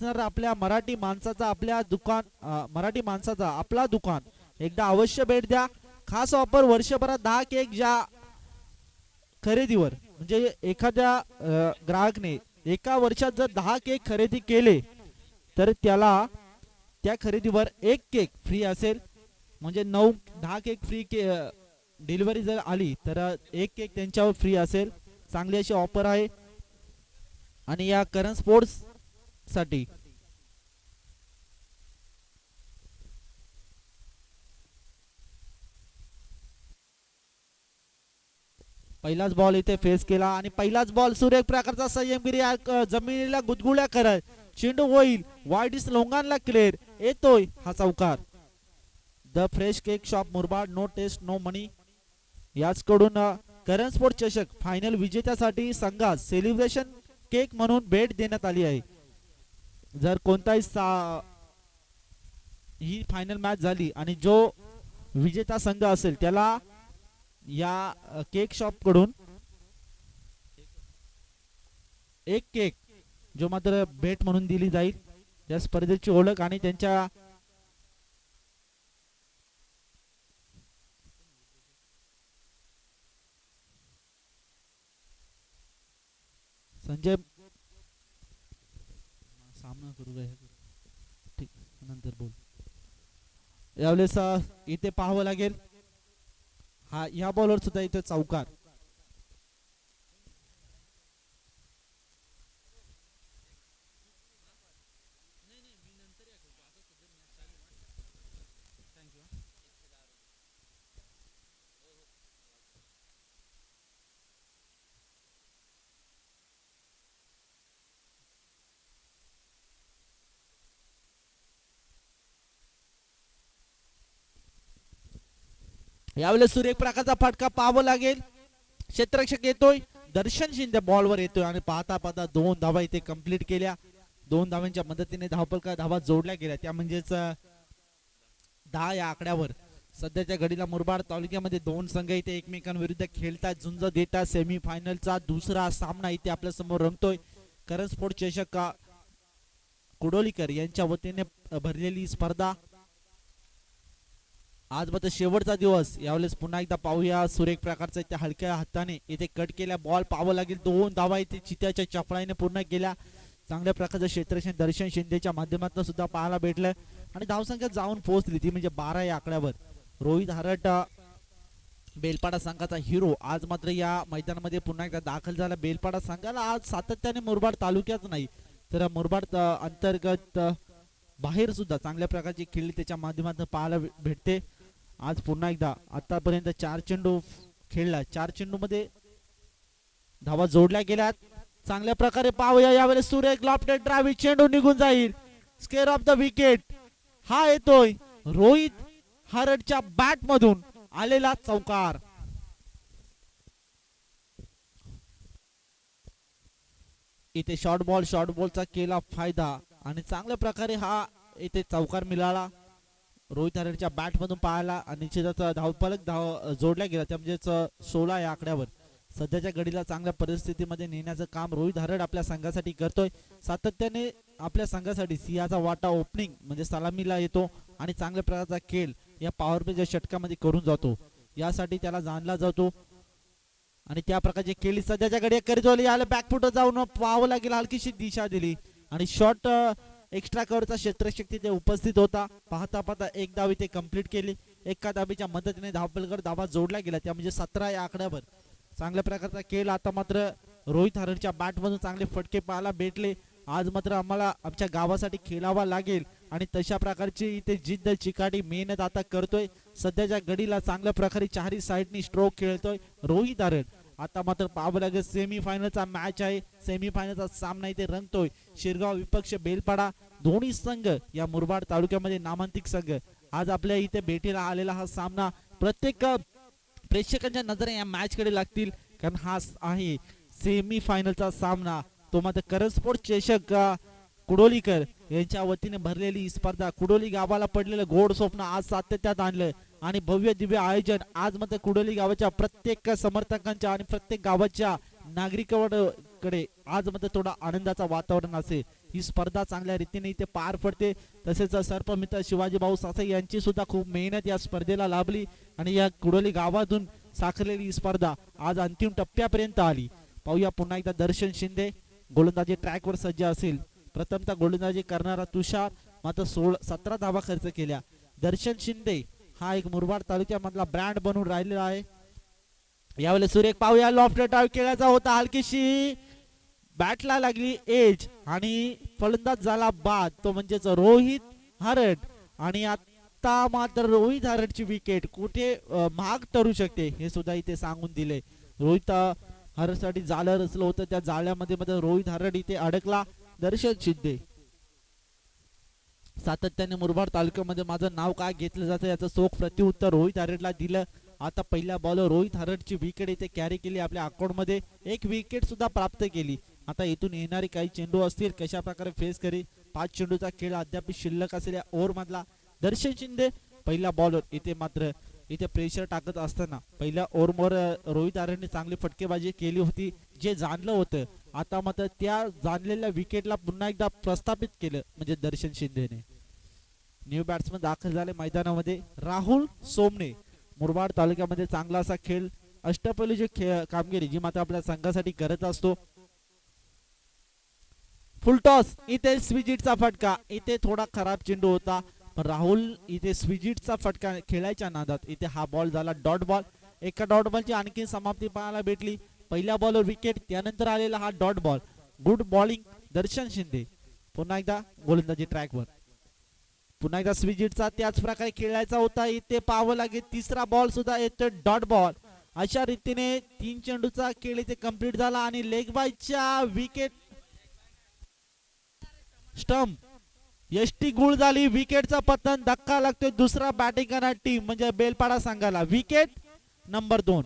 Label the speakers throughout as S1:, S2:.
S1: आपल्या मराठी माणसाचा आपला दुकान एकदा अवश्य भेट द्या. खास ऑफर वर्षभरात 10 केक ज्या खरेदीवर म्हणजे एखाद्या ग्राहकने एका वर्षात जर 10 केक खरेदी केले तर त्याला त्या खरेदीवर एक केक फ्री असेल. म्हणजे 9-10 केक फ्री डिलिव्हरी जर आली तर एक केक त्यांच्यावर फ्री असेल. चांगली अशी ऑफर आहे. आणि या करण स्पोर्ट्स साठी पहिलाच बॉल इथे फेस केला आणि पहिलाच बॉल सुरेख प्रकारचा संयमगिरी जमिनीला गुदगुल्या करत चेंडू होईल वाईट लोंगांना क्लिअर येतोय हा चौकार. The fresh cake shop Murbad no taste no money याचकडून करण स्पोर्ट चषक फायनल विजेत्यासाठी संघास सेलिब्रेशन केक म्हणून भेट देण्यात आली आहे. जर कोणताही ही फायनल मॅच झाली आणि जो विजेता संघ असेल त्याला या केक शॉप कडून एक केक जो मात्र भेट म्हणून दिली जाईल. या स्पर्धेची ओळख आणि त्यांच्या संजय सामना करू ठीक नंतर बोल. यावेळेस इथे पाहावं लागेल हा या बॉलर सुद्धा इथे चौकार. यावेळेस सुरेख प्रकारचा फटका पाहावा लागेल. क्षेत्ररक्षक येतोय दर्शन शिंदे बॉलवर येतोय आणि पाहता पाहता 2 धावा इथे कंप्लीट केल्या. 2 धावांच्या मदतीने धावा जोडल्या गेल्या. त्या म्हणजेच 10 या आकड्यावर सध्याच्या घडीला मुरबाड तालुक्यामध्ये 2 संघ इथे एकमेकांविरुद्ध खेळतात झुंज देतात. सेमी फायनलचा दुसरा सामना इथे आपल्या समोर रंगतोय. करण स्पोर्ट चषक कुडोलीकर यांच्या वतीने भरलेली स्पर्धा आज मात्र शेवटचा दिवस. यावेळेस पुन्हा एकदा पाहूया सुरेख प्रकारचा त्या हलक्या हाताने इथे कट केल्या बॉल पाहावं लागेल. 2 धावा इथे चित्याच्या चपळाईने पूर्ण केल्या. चांगल्या प्रकारचं क्षेत्ररक्षण दर्शन शिंदेच्या माध्यमातून सुद्धा पाहायला भेटलं आणि धावसंख्या जाऊन पोहोचली ती म्हणजे 12 या आकड्यावर. रोहित हरट बेलपाडा संघाचा हिरो आज मात्र या मैदानामध्ये पुन्हा एकदा दाखल झाला. बेलपाडा संघाला आज सातत्याने मुरबाड तालुक्यात नाही तर मुरबाड अंतर्गत बाहेर सुद्धा चांगल्या प्रकारची खेळी त्याच्या माध्यमातून पाहायला भेटते. आज पुन्हा एकदा आतापर्यंत 4 चेंडू खेळला. 4 चेंडू मध्ये धावा जोडल्या गेल्यात. चांगल्या प्रकारे पाहूया यावेळेस सुरेख लॉफ्टेड ड्राइव्ह चेंडू निघून जाईल. स्केअर ऑफ द विकेट हा येतोय रोहित हरटच्या बॅट मधून आलेला चौकार. इथे शॉर्ट बॉलचा केला फायदा आणि चांगल्या प्रकारे हा इथे चौकार मिळाला. रोहित हरटच्या बॅट मधून पाहायला आणि निश्चितच धावफलक जोडल्या गेला. त्या म्हणजेच 16 या आकड्यावर सध्याच्या घडीला चांगल्या परिस्थितीमध्ये नेण्याचं काम रोहित हरट आपल्या संघासाठी करतोय. सातत्याने आपल्या संघासाठी सिंहाचा वाटा ओपनिंग म्हणजे सलामीला येतो आणि चांगल्या प्रकारचा खेळ या पॉवर प्लेच्या षटकामध्ये करून जातो. यासाठी त्याला जाणला जातो आणि त्या प्रकारचे खेळी सध्याच्या घडी करीत याला बॅकफुट जाऊन पाहावं लागेल. हलकीशी दिशा दिली आणि शॉट एक्स्ट्रा कव्हरचा क्षेत्ररक्षक तिथे उपस्थित होता. पाहता पाहता एक धाव इथे कंप्लीट केली. एका धाबीच्या मदतीने धावा जोडला गेला. त्या म्हणजे 17 या आकड्यावर चांगल्या प्रकारचा खेळ. आता मात्र रोहित हरटच्या बॅट मधून चांगले फटके पाहायला भेटले. आज मात्र आम्हाला आमच्या गावासाठी खेळावा लागेल आणि तशा प्रकारची इथे जिद्द चिकाटी मेहनत आता करतोय. सध्याच्या घडीला चांगल्या प्रकारे चारही साईडनी स्ट्रोक खेळतोय रोहित हरट. आता मात्र पाहावं लागेल सेमी फायनलचा मॅच आहे. सेमी फायनलचा सामना इथे रंगतोय. शिरगाव विपक्ष बेलपाडा दोन्ही संघ या मुरबाड तालुक्यामध्ये नामांकित संघ आज आपल्या इथे भेटीला आलेला हा सामना प्रत्येक प्रेक्षकांच्या नजरे या मॅच कडे लागतील कारण हा आहे सेमी फायनलचा सामना. तो मात्र करण स्पोर्ट चषक कुडोलीकर यांच्या वतीने भरलेली स्पर्धा. कुडोली गावाला पडलेलं गोड स्वप्न आज सातत्यात आणलं आणि भव्य दिव्य आयोजन आज मात्र कुडोली गावाच्या प्रत्येक समर्थकांच्या आणि प्रत्येक गावाच्या नागरिकांकडे आज मात्र थोडा आनंदाचा वातावरण असेल. ही स्पर्धा चांगल्या रीतीने इथे पार पडते. तसेच सर्पमित्र शिवाजी भाऊ सासे यांची सुद्धा खूप मेहनत या स्पर्धेला लाभली आणि या कुडोली गावातून साकारलेली ही स्पर्धा आज अंतिम टप्प्यापर्यंत आली. पाहूया पुन्हा एकदा दर्शन शिंदे गोलंदाजी ट्रॅकवर सज्ज असेल. प्रथमतः गोलंदाजी करणारा तुषार मात्र 17 धावा खर्च केल्या. दर्शन शिंदे हा एक मुरबाड तालुक्यामधला ब्रँड बनून राहिलेला आहे. यावेळेस सुरेख पाहूया लॉफ्ट डाव केल्याचा होता, हलकीशी बॅटला लागली एज आणि फलंदाज झाला बाद, तो म्हणजेच रोहित हरड. आणि आता मात्र रोहित हरडची विकेट कुठे महाग ठरू शकते हे सुद्धा इथे सांगून दिले. रोहित हरडसाठी जाळं रचलं होतं, त्या जाळ्यामध्ये मध्ये रोहित हरड इथे अडकला. दर्शन शिंदे सातत्याने मुरबाड तालुक्यामध्ये माझं नाव काय घेतलं जातं याचं चोख प्रत्युत्तर रोहित हरडला दिलं. आता पहिल्या बॉलवर रोहित हरडची विकेट इथे कॅरी केली, आपल्या अकाउंट मध्ये एक विकेट सुद्धा प्राप्त केली. आता इथून येणारे काही चेंडू असतील कशा प्रकारे फेस करी. 5 चेंडूचा खेळ अद्याप शिल्लक असलेल्या ओव्हर मधला दर्शन शिंदे पहिल्या बॉलवर इथे मात्र इथे प्रेशर टाकत असताना पहिल्या ओव्हरवर रोहित हरडने चांगली फटकेबाजी केली होती, जे जाणलं होतं. आता मात्र त्या जाणलेल्या विकेटला पुन्हा एकदा प्रस्थापित केलं म्हणजे दर्शन शिंदेने. न्यू बॅट्समन दाखल झाले मैदानामध्ये राहुल सोमने. मुरबाड तालुक्यामध्ये चांगला असा खेळ अष्टपैलूची कामगिरी जी मात्र आपल्या संघासाठी करत असतो. फुलटॉस इथे स्विजिटचा फटका, इथे थोडा खराब चेंडू होता पण राहुल इथे स्विजिटचा फटका खेळायच्या नादात इथे हा बॉल झाला डॉट बॉल. एका डॉट बॉलची आणखी समाप्ती पाहायला भेटली. पहिल्या बॉलवर विकेट, त्यानंतर आलेला हा डॉट बॉल. गुड बॉलिंग दर्शन शिंदे. पुन्हा एकदा गोलंदाजी ट्रॅकवर, पुन्हा एकदा स्विजिटचा त्याच प्रकारे खेळायचा होता. इथे पाहावं लागेल तिसरा बॉल सुद्धा येतो डॉट बॉल. अशा रीतीने 3 चेंडूचा खेळ इथे कंप्लीट झाला आणि लेग बायच्या विकेट स्टंप एसटी गुळ झाली. विकेटचा पतन, धक्का लागतोय दुसरा बॅटिंग करणारी टीम म्हणजे बेलपाडा संघाला. Wicket number 2.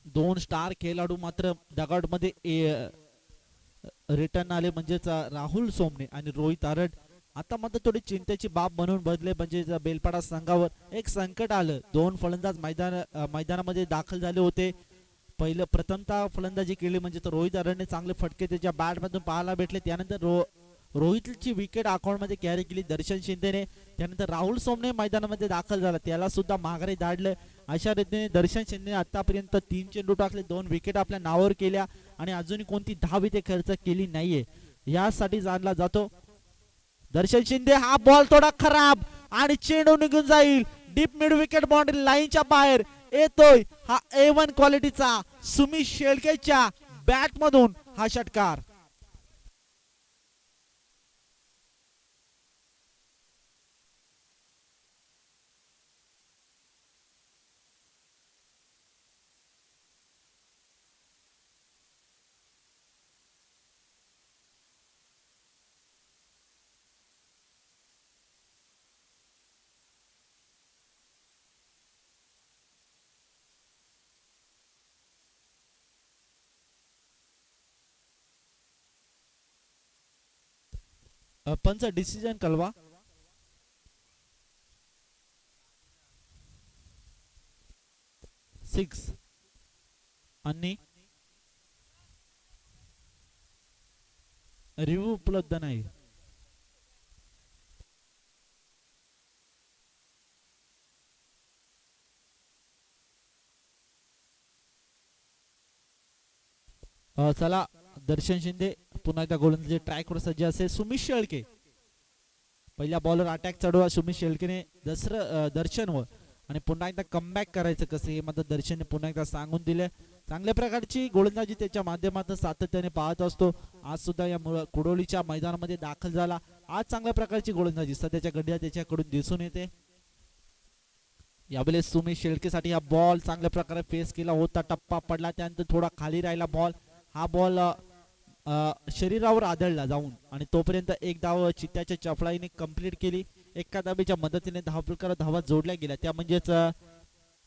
S1: दोन स्टार खेळाडू मात्र डगआउट मध्ये रिटर्न आले म्हणजेच राहुल सोमने आणि रोहित हरड. आता मात्र थोडी चिंतेची बाब बनवून बदले म्हणजे बेलपाडा संघावर एक संकट आलं. 2 फलंदाज मैदानामध्ये दाखल झाले होते. पहिलं प्रथमतः फलंदाजी केली म्हणजे रोहित हरडने चांगले फटके त्याच्या बॅट मधून पाहायला भेटले. त्यानंतर रोहितची विकेट अकाउंट मध्ये कॅरी केली दर्शन शिंदेने. त्यानंतर राहुल सोमने मैदानामध्ये दाखल झाला, त्याला सुद्धा माघारी धाडलं. अशा रीतीने दर्शन शिंदे आतापर्यंत 3 चेंडू टाकले, 2 विकेट आपल्या नावावर केल्या आणि अजूनही कोणती धाव इथे खर्च केली नाहीये. यासाठी जाणला जातो दर्शन शिंदे. हा बॉल थोडा खराब आणि चेंडू निघून जाईल डीप मिड विकेट बाउंड्री लाईनच्या बाहेर. येतोय हा A1 क्वालिटीचा सुमित शेळकेच्या बॅट मधून हा षटकार. पंच डिसिजन कळवा. सिक्स आणि रिव्ह्यू उपलब्ध नाही. चला दर्शन शिंदे पुन्हा एकदा गोलंदाजी ट्रॅकवर सज्ज असेल. सुमित शेळके पहिल्या बॉलर अटॅक चढवा सुमित शेळकेने दर्शनवर आणि पुन्हा एकदा कमबॅक करायचं कसं हे मात्र दर्शनने पुन्हा एकदा सांगून दिले. चांगल्या प्रकारची गोलंदाजी त्याच्या माध्यमातून सातत्याने पाहत असतो. आज सुद्धा या कुडोलीच्या मैदानामध्ये दाखल झाला. आज चांगल्या प्रकारची गोलंदाजी सध्याच्या घडीला त्याच्याकडून दिसून येते. यावेळेस सुमित शेळकेसाठी हा बॉल चांगल्या प्रकारे फेस केला होता, टप्पा पडला, त्यानंतर थोडा खाली राहिला बॉल. हा बॉल शरीरावर आदळला जाऊन आणि तोपर्यंत एक धाव चित्त्याच्या चपळाईने कंप्लीट केली. एका धावेच्या मदतीने धावा जोडल्या गेल्या, त्या म्हणजेच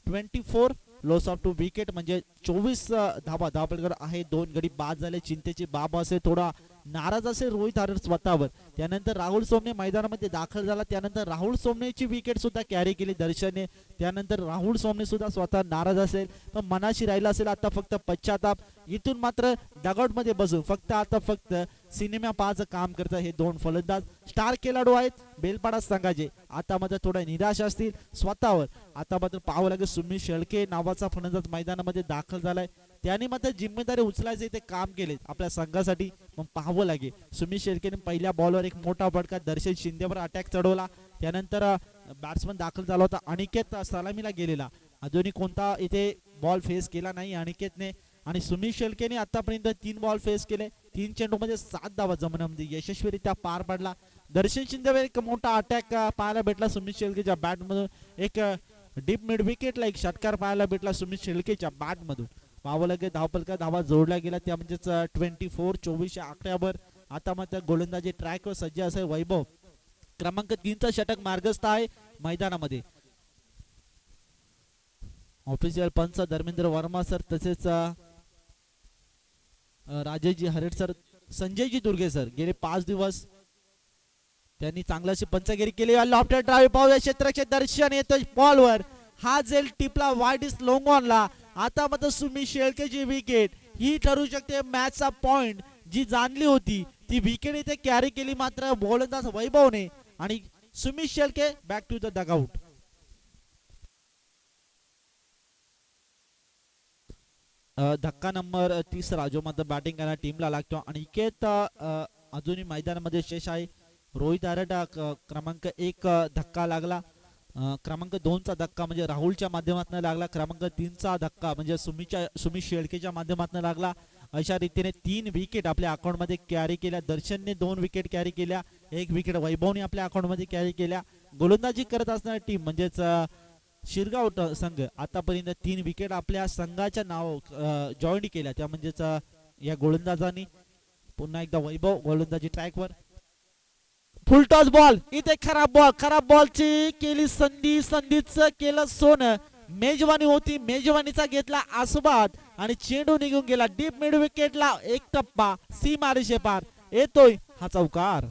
S1: 24 लॉस ऑफ 2 विकेट म्हणजे 24 धावा धावपलकर आहे. 2 गडी बाद झाले. चिंतेची बाब असे थोडा नाराज असेल रोहित हरड स्वतःवर. त्यानंतर राहुल सोमने मैदानामध्ये दाखल झाला. त्यानंतर राहुल सोमनेची विकेट सुद्धा कॅरी केली दर्शनने. त्यानंतर राहुल सोमने सुद्धा स्वतः नाराज असेल, पण मनाशी राहिला असेल आता फक्त पश्चाताप. इथून मात्र डगआउट मध्ये बसून फक्त सिनेमा पाहायचं काम करतात हे दोन फलंदाज. स्टार खेळाडू आहेत बेलपाडा संघाचे. आता मात्र थोडा निराश असतील स्वतःवर. आता मात्र पाहावं लागेल. सुमित शेळके नावाचा फलंदाज मैदानामध्ये दाखल झालाय. त्याने मात्र जिम्मेदारी उचलायचे इथे काम केले आपल्या संघासाठी. मग पाहावं लागेल. सुमित शेळकेने पहिल्या बॉलवर एक मोठा फटका दर्शन शिंदेवर अटॅक चढवला. त्यानंतर बॅट्समन दाखल झाला होता अनिकेत सलामीला गेलेला. अजूनही कोणता इथे बॉल फेस केला नाही अनिकेतने. आणि सुमित शेळकेने आतापर्यंत 3 बॉल फेस केले. 3 चेंडूमध्ये 7 धावा जमण्यामध्ये यशस्वीरित्या पार पडला. दर्शन शिंदेवर एक मोठा अटॅक पाहायला भेटला सुमित शेळकेच्या बॅटमधून. एक डीप मिड विकेटला एक षटकार पाहायला भेटला सुमित शेळकेच्या बॅटमधून. पाहावं लागेल धावपलका धावा जोडल्या गेला त्या म्हणजेच 24 या आकड्यावर. आता मात्र गोलंदाजी ट्रॅकवर सज्ज असेल वैभव. क्रमांक 3चा षटक मार्गस्थ आहे मैदानामध्ये. ऑफिशियल पंच धर्मेंद्र वर्मा सर, तसेच राजेशजी हरेड सर, संजयजी दुर्गे सर. गेले 5 दिवस त्यांनी चांगल्याशी पंचगिरी केली. लॉफ्टेड ड्राइव्ह पाहूया क्षेत्ररक्षक दर्शन येतोय बॉलवर. हा जेल टिपला वाईट इस लॉंग ऑनला. आता मात्र सुमित शेळकेची विकेट ही ठरू शकते मॅचचा पॉइंट. जी जाणली होती ती विकेट इथे कॅरी केली मात्र गोलंदाज वैभवने. आणि Sumit Shelke back to the dugout. धक्का नंबर 30 जो मात्र बॅटिंग करणाऱ्या टीमला लागतो. आणि इकेत अजूनही मैदानामध्ये शेष आहे. रोहित हरड क्रमांक 1 धक्का लागला. क्रमांक 2चा धक्का म्हणजे राहुलच्या माध्यमातून लागला. क्रमांक 3चा धक्का म्हणजे सुमित शेळकेच्या माध्यमातून लागला. अशा रीतीने 3 विकेट आपल्या अकाउंट मध्ये कॅरी केल्या. दर्शनने 2 विकेट कॅरी केल्या. 1 विकेट वैभवने आपल्या अकाउंट मध्ये कॅरी केल्या. गोलंदाजी करत असणारी टीम म्हणजेच शिरगाव संघ आतापर्यंत 3 विकेट आपल्या संघाच्या नाव जॉईन केल्या. त्या म्हणजेच या गोलंदाजांनी. पुन्हा एकदा वैभव गोलंदाजी ट्रॅकवर. फुल टॉस बॉल इथे खराब बॉलची केली संधीच केलं सोनं. मेजवानी होती, मेजवानीचा घेतला आस्वाद आणि चेंडू निघून गेला डीप मिड विकेटला. एक टप्पा सीमारेषे पार येतोय हा चौकार.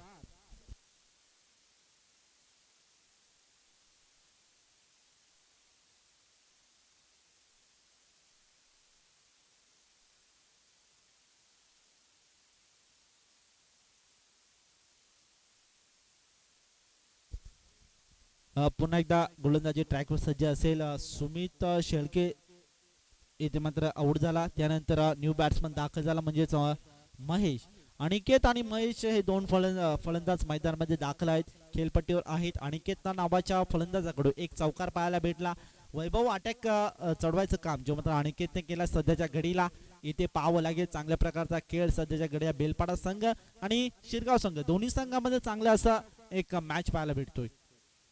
S1: पुन्हा एकदा गोलंदाजी ट्रॅकवर सज्ज असेल. सुमित शेळके इथे मात्र आउट झाला. त्यानंतर न्यू बॅट्समन दाखल झाला म्हणजेच महेश. अनिकेत आणि महेश हे 2 फलंदाज मैदानामध्ये दाखल आहेत, खेळपट्टीवर आहेत. अनिकेत नावाच्या फलंदाजाकडून एक चौकार पाहायला भेटला. वैभव अटॅक चढवायचं काम जो मात्र अनिकेतने केला सध्याच्या घडीला. इथे पाहावं लागेल चांगल्या प्रकारचा खेळ सध्याच्या घडीला बेलपाडा संघ आणि शिरगाव संघ दोन्ही संघामध्ये चांगला असा एक मॅच पाहायला भेटतोय.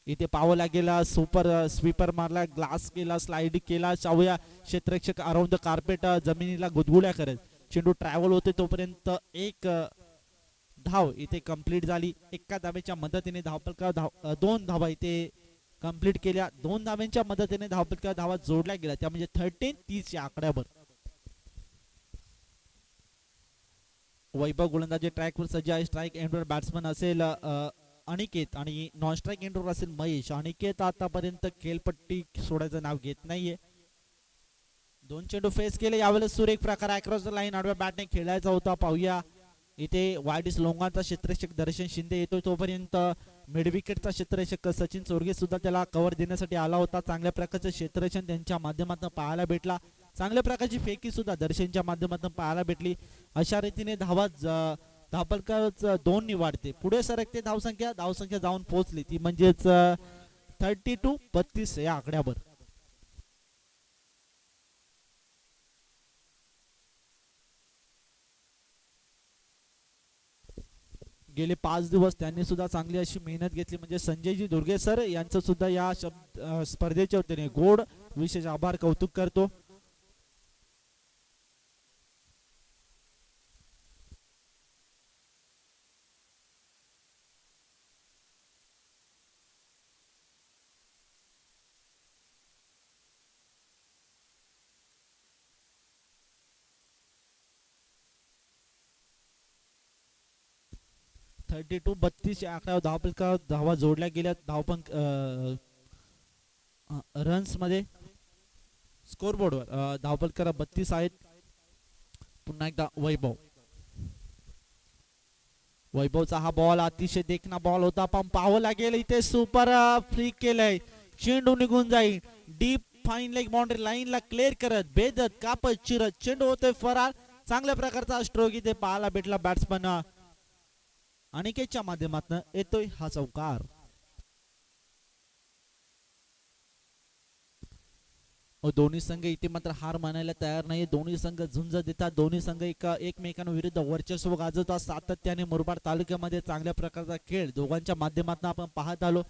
S1: इथे पाहावं लागेल. सुपर स्वीपर मारला, ग्लास केला, स्लाइड केला. चावूया क्षेत्ररक्षक अराउंड द कार्पेट जमिनीला गुदगुल्या करत चेंडू ट्रॅव्हल होते तोपर्यंत एक धाव इथे कंप्लीट झाली. एका धावेच्या मदतीने धावपलका 2 धावा इथे कंप्लीट केल्या. 2 धाव्यांच्या मदतीने धावपलका धावा जोडल्या गेल्या त्या म्हणजे 13-30 या आकड्यावर. वैभव गोलंदाजी ट्रॅकवर सज्ज आहे. स्ट्राईक एंडवर बॅट्समन असेल अनिकेत आणि नॉन स्ट्राईक एंडवर असेल महेश. अनिकेत आतापर्यंत खेळपट्टी सोडायचं नाव घेत नाहीये. 2 चेंडू फेस केले. यावेळेस सुरेख प्रकार अक्रॉस द लाईन आडव्या बॅटने खेळायचा होता. पाहूया इथे वाईट लोंगाचा क्षेत्ररक्षक दर्शन शिंदे येतोय तोपर्यंत मिड विकेटचा क्षेत्ररक्षक सचिन चोरगे सुद्धा त्याला कव्हर देण्यासाठी आला होता. चांगल्या प्रकारचं क्षेत्ररक्षण त्यांच्या माध्यमातून पाहायला भेटला. चांगल्या प्रकारची फेकी सुद्धा दर्शनच्या माध्यमातून पाहायला भेटली. अशा रीतीने धावपलकाच 2 वाढते. पुढे सरकते धावसंख्या जाऊन पोहोचली ती म्हणजेच 32 या आकड्यावर. गेले 5 दिवस त्यांनी सुद्धा चांगली अशी मेहनत घेतली. म्हणजे संजयजी दुर्गे सर यांचं सुद्धा या स्पर्धेच्या वतीने गोड विशेष आभार कौतुक करतो. 32 या आकड्यावर धावपल धावा जोडल्या गेल्या. धावपंक रन्स मध्ये स्कोरबोर्डवर धावपलकर 32 आहेत. पुन्हा एकदा वैभवचा हा बॉल अतिशय देखना बॉल होता, पण पाहावं लागेल इथे सुपर फ्लिक केलंय. चेंडू निघून जाईल डीप फाईन लेग बाउंड्री लाईनला क्लिअर करत बेदत कापत चिरत चेंडू होतोय फरार. चांगल्या प्रकारचा स्ट्रोक इथे पाहायला भेटला बॅट्समन अनिकेतच्या माध्यमातून येतोय हा चौकार. दोन्ही संघ इथे मात्र हार मानायला तयार नाही. दोन्ही संघ झुंज देतात. दोन्ही संघ एकमेकांविरुद्ध वर्चस्व गाजवतात. सातत्याने मुरबाड तालुक्यामध्ये चांगल्या प्रकारचा खेळ दोघांच्या माध्यमातून आपण पाहत आलो.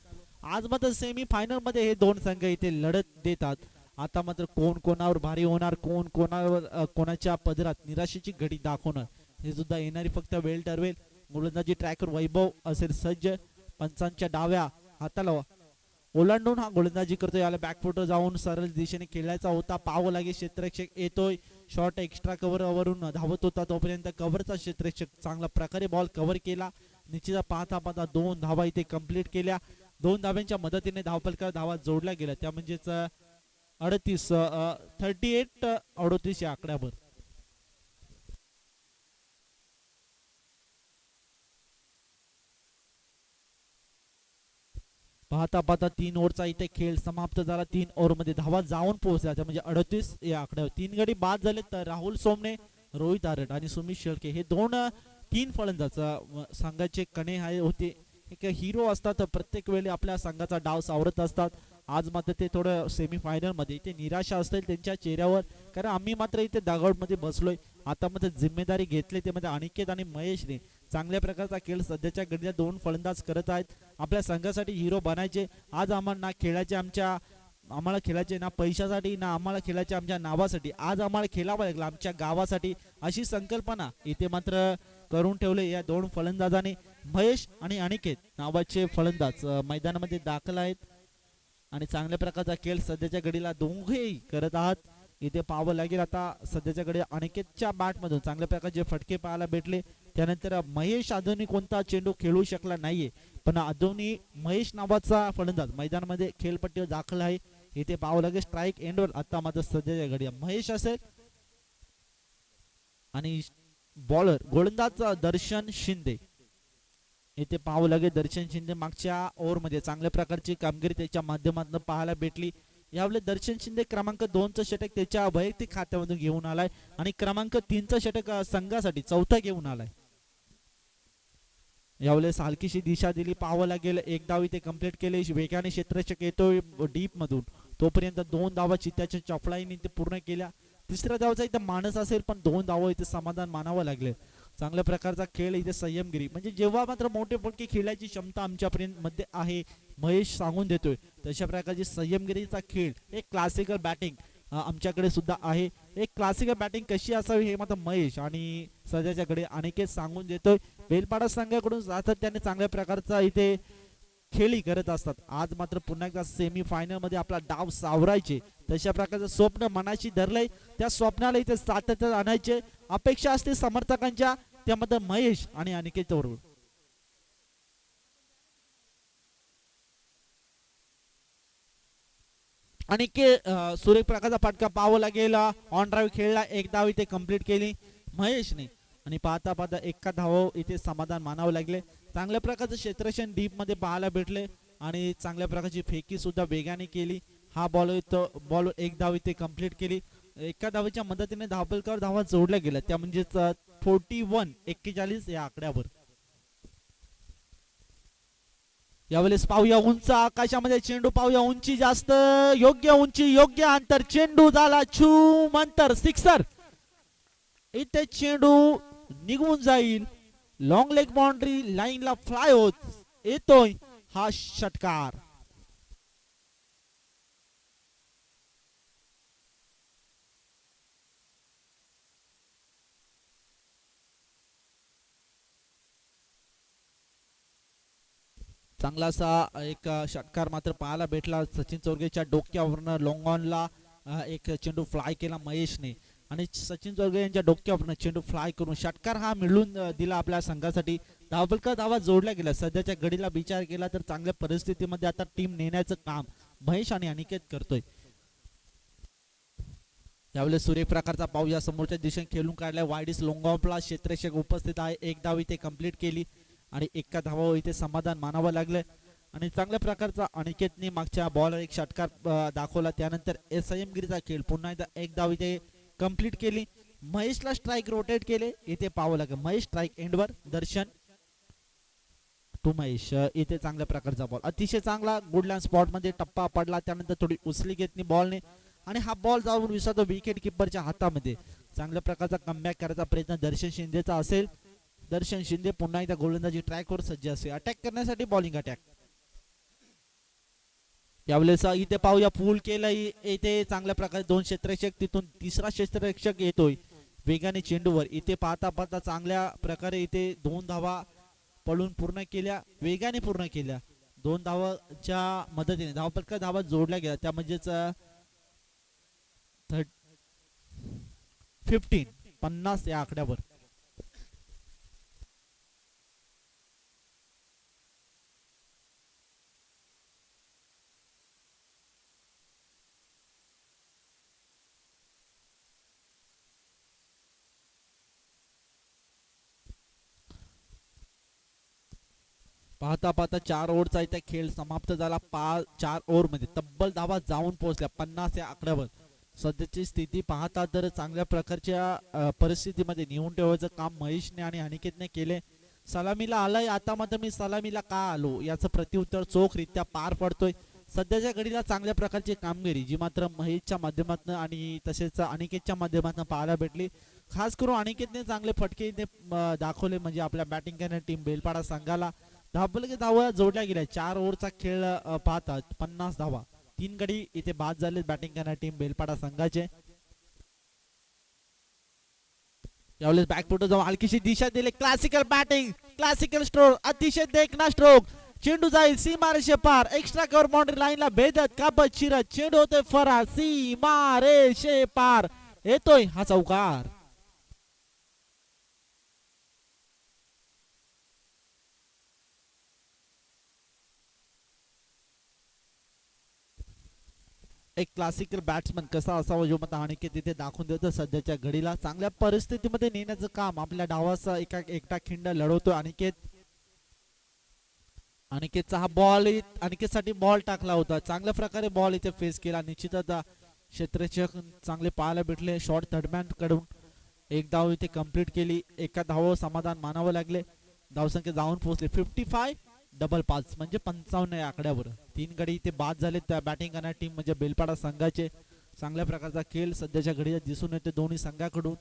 S1: आज मात्र सेमी फायनल मध्ये हे दोन संघ इथे लढत देतात. आता मात्र कोण कोणावर भारी होणार, कोण कोणावर कोणाच्या पदरात निराशेची घडी दाखवणार हे सुद्धा येणारी फक्त वेळ ठरवेल. गोलंदाजी ट्रॅकर वैभव असेल सज्ज. पंचांच्या डाव्या हाताला ओलांडून हा गोलंदाजी करतोय. याला बॅकफुटर जाऊन सरळ दिशेने खेळायचा होता. पाहावं लागेल क्षेत्ररक्षक येतोय. शॉर्ट एक्स्ट्रा कव्हर वरून धावत होता तोपर्यंत कव्हरचा क्षेत्ररक्षक चांगल्या प्रकारे बॉल कव्हर केला. निश्चित पाहता 2 धावा इथे कंप्लीट केल्या. 2 धाव्यांच्या मदतीने धावपलकर धावा जोडल्या गेल्या. त्या म्हणजेच 38 या आकड्यावर. पाहता 3 ओव्हरचा इथे खेळ समाप्त झाला. 3 ओव्हरमध्ये धावा जाऊन पोहोचल्या म्हणजे 38 या आकड्यावर. 3 गडी बाद झाले तर राहुल सोमने, रोहित आरट आणि सुमित शेळके हे 3 फलंदाज संघाचे कणे होते. एक हिरो असतात प्रत्येक वेळी आपल्या संघाचा डाव सावरत असतात. आज मात्र ते थोडं सेमी फायनल मध्ये इथे निराशा असतील त्यांच्या चेहऱ्यावर, कारण आम्ही मात्र इथे दागआउट मध्ये बसलोय. आता मात्र जिम्मेदारी घेतली ते मध्ये अनिकेत आणि महेशने चांगल्या प्रकारचा खेळ सध्याच्या घडीला 2 फलंदाज करत आहेत. आपल्या संघासाठी हिरो बनायचे. आज आम्हाला ना खेळायचे आम्हाला खेळायचे ना पैशासाठी ना आम्हाला खेळायचे आमच्या नावासाठी. आज आम्हाला खेळावं लागलं आमच्या गावासाठी अशी संकल्पना इथे मात्र करून ठेवले या 2 फलंदाजाने. महेश आणि अनिकेत नावाचे फलंदाज मैदानामध्ये दाखल आहेत आणि चांगल्या प्रकारचा खेळ सध्याच्या घडीला दोघेही करत आहात. इथे पाहावं लागेल आता सध्याच्या घडी अनिकेतच्या बॅट मधून चांगल्या प्रकारचे फटके पाहायला भेटले. त्यानंतर महेश अजूनही कोणता चेंडू खेळू शकला नाहीये, पण अजूनही महेश नावाचा फलंदाज मैदानामध्ये खेळपट्टीवर दाखल आहे. इथे पाहावं लागेल स्ट्राईक एंडवर आता मात्र सध्याच्या घडी महेश असेल आणि बॉलर गोलंदाज दर्शन शिंदे. इथे पाहावं लागेल दर्शन शिंदे मागच्या ओव्हर मध्ये चांगल्या प्रकारची कामगिरी त्याच्या माध्यमातून पाहायला भेटली. यावेळी दर्शन शिंदे क्रमांक 2चं षटक त्याच्या वैयक्तिक खात्यामधून घेऊन आलाय आणि क्रमांक 3चं षटक संघासाठी 4था घेऊन आलाय. यावेळेस हलकीशी दिशा दिली. पाहावं लागेल 1 धाव इथे कंप्लीट केले. वेगाने क्षेत्ररक्षक येतोय डीप मधून तोपर्यंत 2 धावा चित्त्याच्या चपळाईने ते पूर्ण केल्या. 3ऱ्या धावाचा इथे मानस असेल पण 2 धावा इथे समाधान मानावं लागले. चांगल्या प्रकारचा खेळ इथे संयमगिरी म्हणजे जेव्हा मात्र मोठे फटके खेळायची क्षमता आमच्यापर्यंत मध्ये आहे महेश सांगून देतोय तशा प्रकारची संयमगिरीचा खेळ एक क्लासिकल बॅटिंग आमच्याकडे सुद्धा आहे. एक क्लासिकल बॅटिंग कशी असावी हे मात्र महेश आणि सध्याच्याकडे अनिकेत सांगून देतोय. बेलपाडा संघाकडून सातत्याने चांगल्या प्रकारचा इथे खेळी करत असतात. आज मात्र पुन्हा एकदा सेमी फायनल मध्ये आपला डाव सावरायचे तशा प्रकारचं स्वप्न मनाशी धरलंय. त्या स्वप्नाला इथे सातत्यात आणायचे अपेक्षा असते समर्थकांच्या, त्यामध्ये महेश आणि अनिकेत बरोबर. अनिकेत सुरेख प्रकारचा फटका पाहावं लागेल. ऑन ड्राईव्ह खेळला. 1 धाव इथे कंप्लीट केली महेशने आणि पाहता 1 धाव इथे समाधान मानावं लागले. चांगल्या प्रकारचं क्षेत्ररक्षण डीप मध्ये पाहायला भेटले आणि चांगल्या प्रकारची फेकी सुद्धा वेगाने केली. हा बॉल 1 धाव इथे कंप्लीट केली. 1 धावेच्या मदतीने धावपलकर धावा जोडल्या गेल्या त्या म्हणजेच 41 या आकड्यावर. यावेळेस पाहूया उंच आकाशामध्ये चेंडू पाहूया. उंची जास्त, योग्य उंची, योग्य अंतर, चेंडू झाला छूम अंतर, सिक्सर. इथे चेंडू निघून जाईल. लॉंग लेग बाउंड्री लाईनला फ्लाय होत येतोय हा षटकार. चांगलासा एक षटकार मात्र पाहायला भेटला. सचिन चोरगेच्या डोक्यावरनं लॉंग ऑनला एक चेंडू फ्लाय केला महेशने आणि सचिन चोरगे यांच्या डोक्यावरनं चेंडू फ्लाय करून षटकार हा मिळून दिला आपल्या संघासाठी. धावपलका धावा जोडल्या गेल्या. सध्याच्या घडीला विचार केला तर चांगल्या परिस्थितीमध्ये आता टीम नेण्याचं काम महेश आणि अनिकेत करतोय. त्यावेळेस सुरेख प्रकारचा पाऊस या समोरच्या दिशेने खेळून काढलाय. वायडीस लोंगावला क्षेत्ररक्षक उपस्थित आहे. एक धाव इथे कंप्लीट केली आणि एका धावावर इथे समाधान मानावं लागलंय. आणि चांगल्या प्रकारचा अनिकेतने मागच्या बॉलवर एक षटकार दाखवला. त्यानंतर संयमगिरीचा खेळ पुन्हा एकदा एक धाव इथे कंप्लीट केली. महेशला स्ट्राईक रोटेट केले. इथे पाहावं लागेल महेश स्ट्राईक एंडवर. दर्शन टू महेश. इथे चांगल्या प्रकारचा बॉल अतिशय चांगला गुडलँड स्पॉट मध्ये टप्पा पडला. त्यानंतर थोडी उचली घेतली बॉलने आणि हा बॉल जाऊन विसरतो विकेट किपरच्या हातामध्ये. चांगल्या प्रकारचा कमबॅक करायचा प्रयत्न दर्शन शिंदेचा असेल. दर्शन शिंदे पुन्हा एकदा गोलंदाजी ट्रॅकवर सज्ज असेल अटॅक करण्यासाठी. बॉलिंग अटॅक यावेळेस इथे पाहूया फुल केलं. इथे चांगल्या प्रकारे दोन क्षेत्ररक्षक तिथून तिसरा क्षेत्ररक्षक येतोय वेगाने चेंडूवर. इथे पाहता पाहता चांगल्या प्रकारे इथे 2 धावा पळून पूर्ण केल्या. वेगाने पूर्ण केल्या. 2 धावाच्या मदतीने धावपलका धावा जोडल्या गेल्या. त्या म्हणजेच 50 या आकड्यावर. पाहता पाहता 4 ओव्हरचा इथे खेळ समाप्त झाला. 4 ओव्हर मध्ये तब्बल धावा जाऊन पोहोचल्या 50 या आकड्यावर. सध्याची स्थिती पाहता तर चांगल्या प्रकारच्या परिस्थितीमध्ये निवून ठेवायचं काम महेशने आणि अनिकेतने केले. सलामीला आलाय. आता मात्र मी सलामीला का आलो याचं प्रत्युत्तर चोखरित्या पार पडतोय. सध्याच्या घडीला चांगल्या प्रकारची कामगिरी जी मात्र महेशच्या माध्यमातून आणि तसेच अनिकेतच्या माध्यमातून पाहायला भेटली. खास करून अनिकेतने चांगले फटके दाखवले म्हणजे आपल्या बॅटिंग करणाऱ्या टीम बेलपाडा संघाला. धावा जोडल्या गेल्या. 4 ओव्हरचा खेळ पाहतात 50 धावा. 3 गडी इथे बाद झाले बॅटिंग करणाऱ्या टीम बेलपाडा संघाचे. यावेळेस बॅकफुट जाऊन हलकीशी दिशा दिली. क्लासिकल बॅटिंग क्लासिकल स्ट्रोक अतिशय देखना स्ट्रोक. चेंडू जाईल सीमारेषे पार. एक्स्ट्रा कव्हर बाउंड्री लाईनला भेदत कापत शिरत चेंडू होतोय फरार. सीमारेषे पार येतोय हा चौकार. एक क्लासिकल बॅट्समन कसा असावा जो मत अनिकेत तिथे दाखवून देतो. सध्याच्या घडीला चांगल्या परिस्थितीमध्ये नेण्याचं काम आपल्या डावाचा एकटा खिंड लढवतो अनिकेत. अनिकेतचा हा बॉल अनिकेतसाठी बॉल टाकला होता. चांगल्या प्रकारे बॉल इथे फेस केला. निश्चितच क्षेत्ररक्षक चांगले पाहायला भेटले. शॉर्ट थर्डमॅन कडून एक धाव इथे कंप्लीट केली. एका धावावर समाधान मानावं लागले. धावसंख्या जाऊन पोहोचले 55 म्हणजे 55 या आकड्यावर. 3 गडी इथे बाद झाले त्या बॅटिंग करणाऱ्या टीम म्हणजे बेलपाडा संघाचे. चांगल्या प्रकारचा खेळ सध्याच्या घडीला दिसून येतो दोन्ही संघाकडून.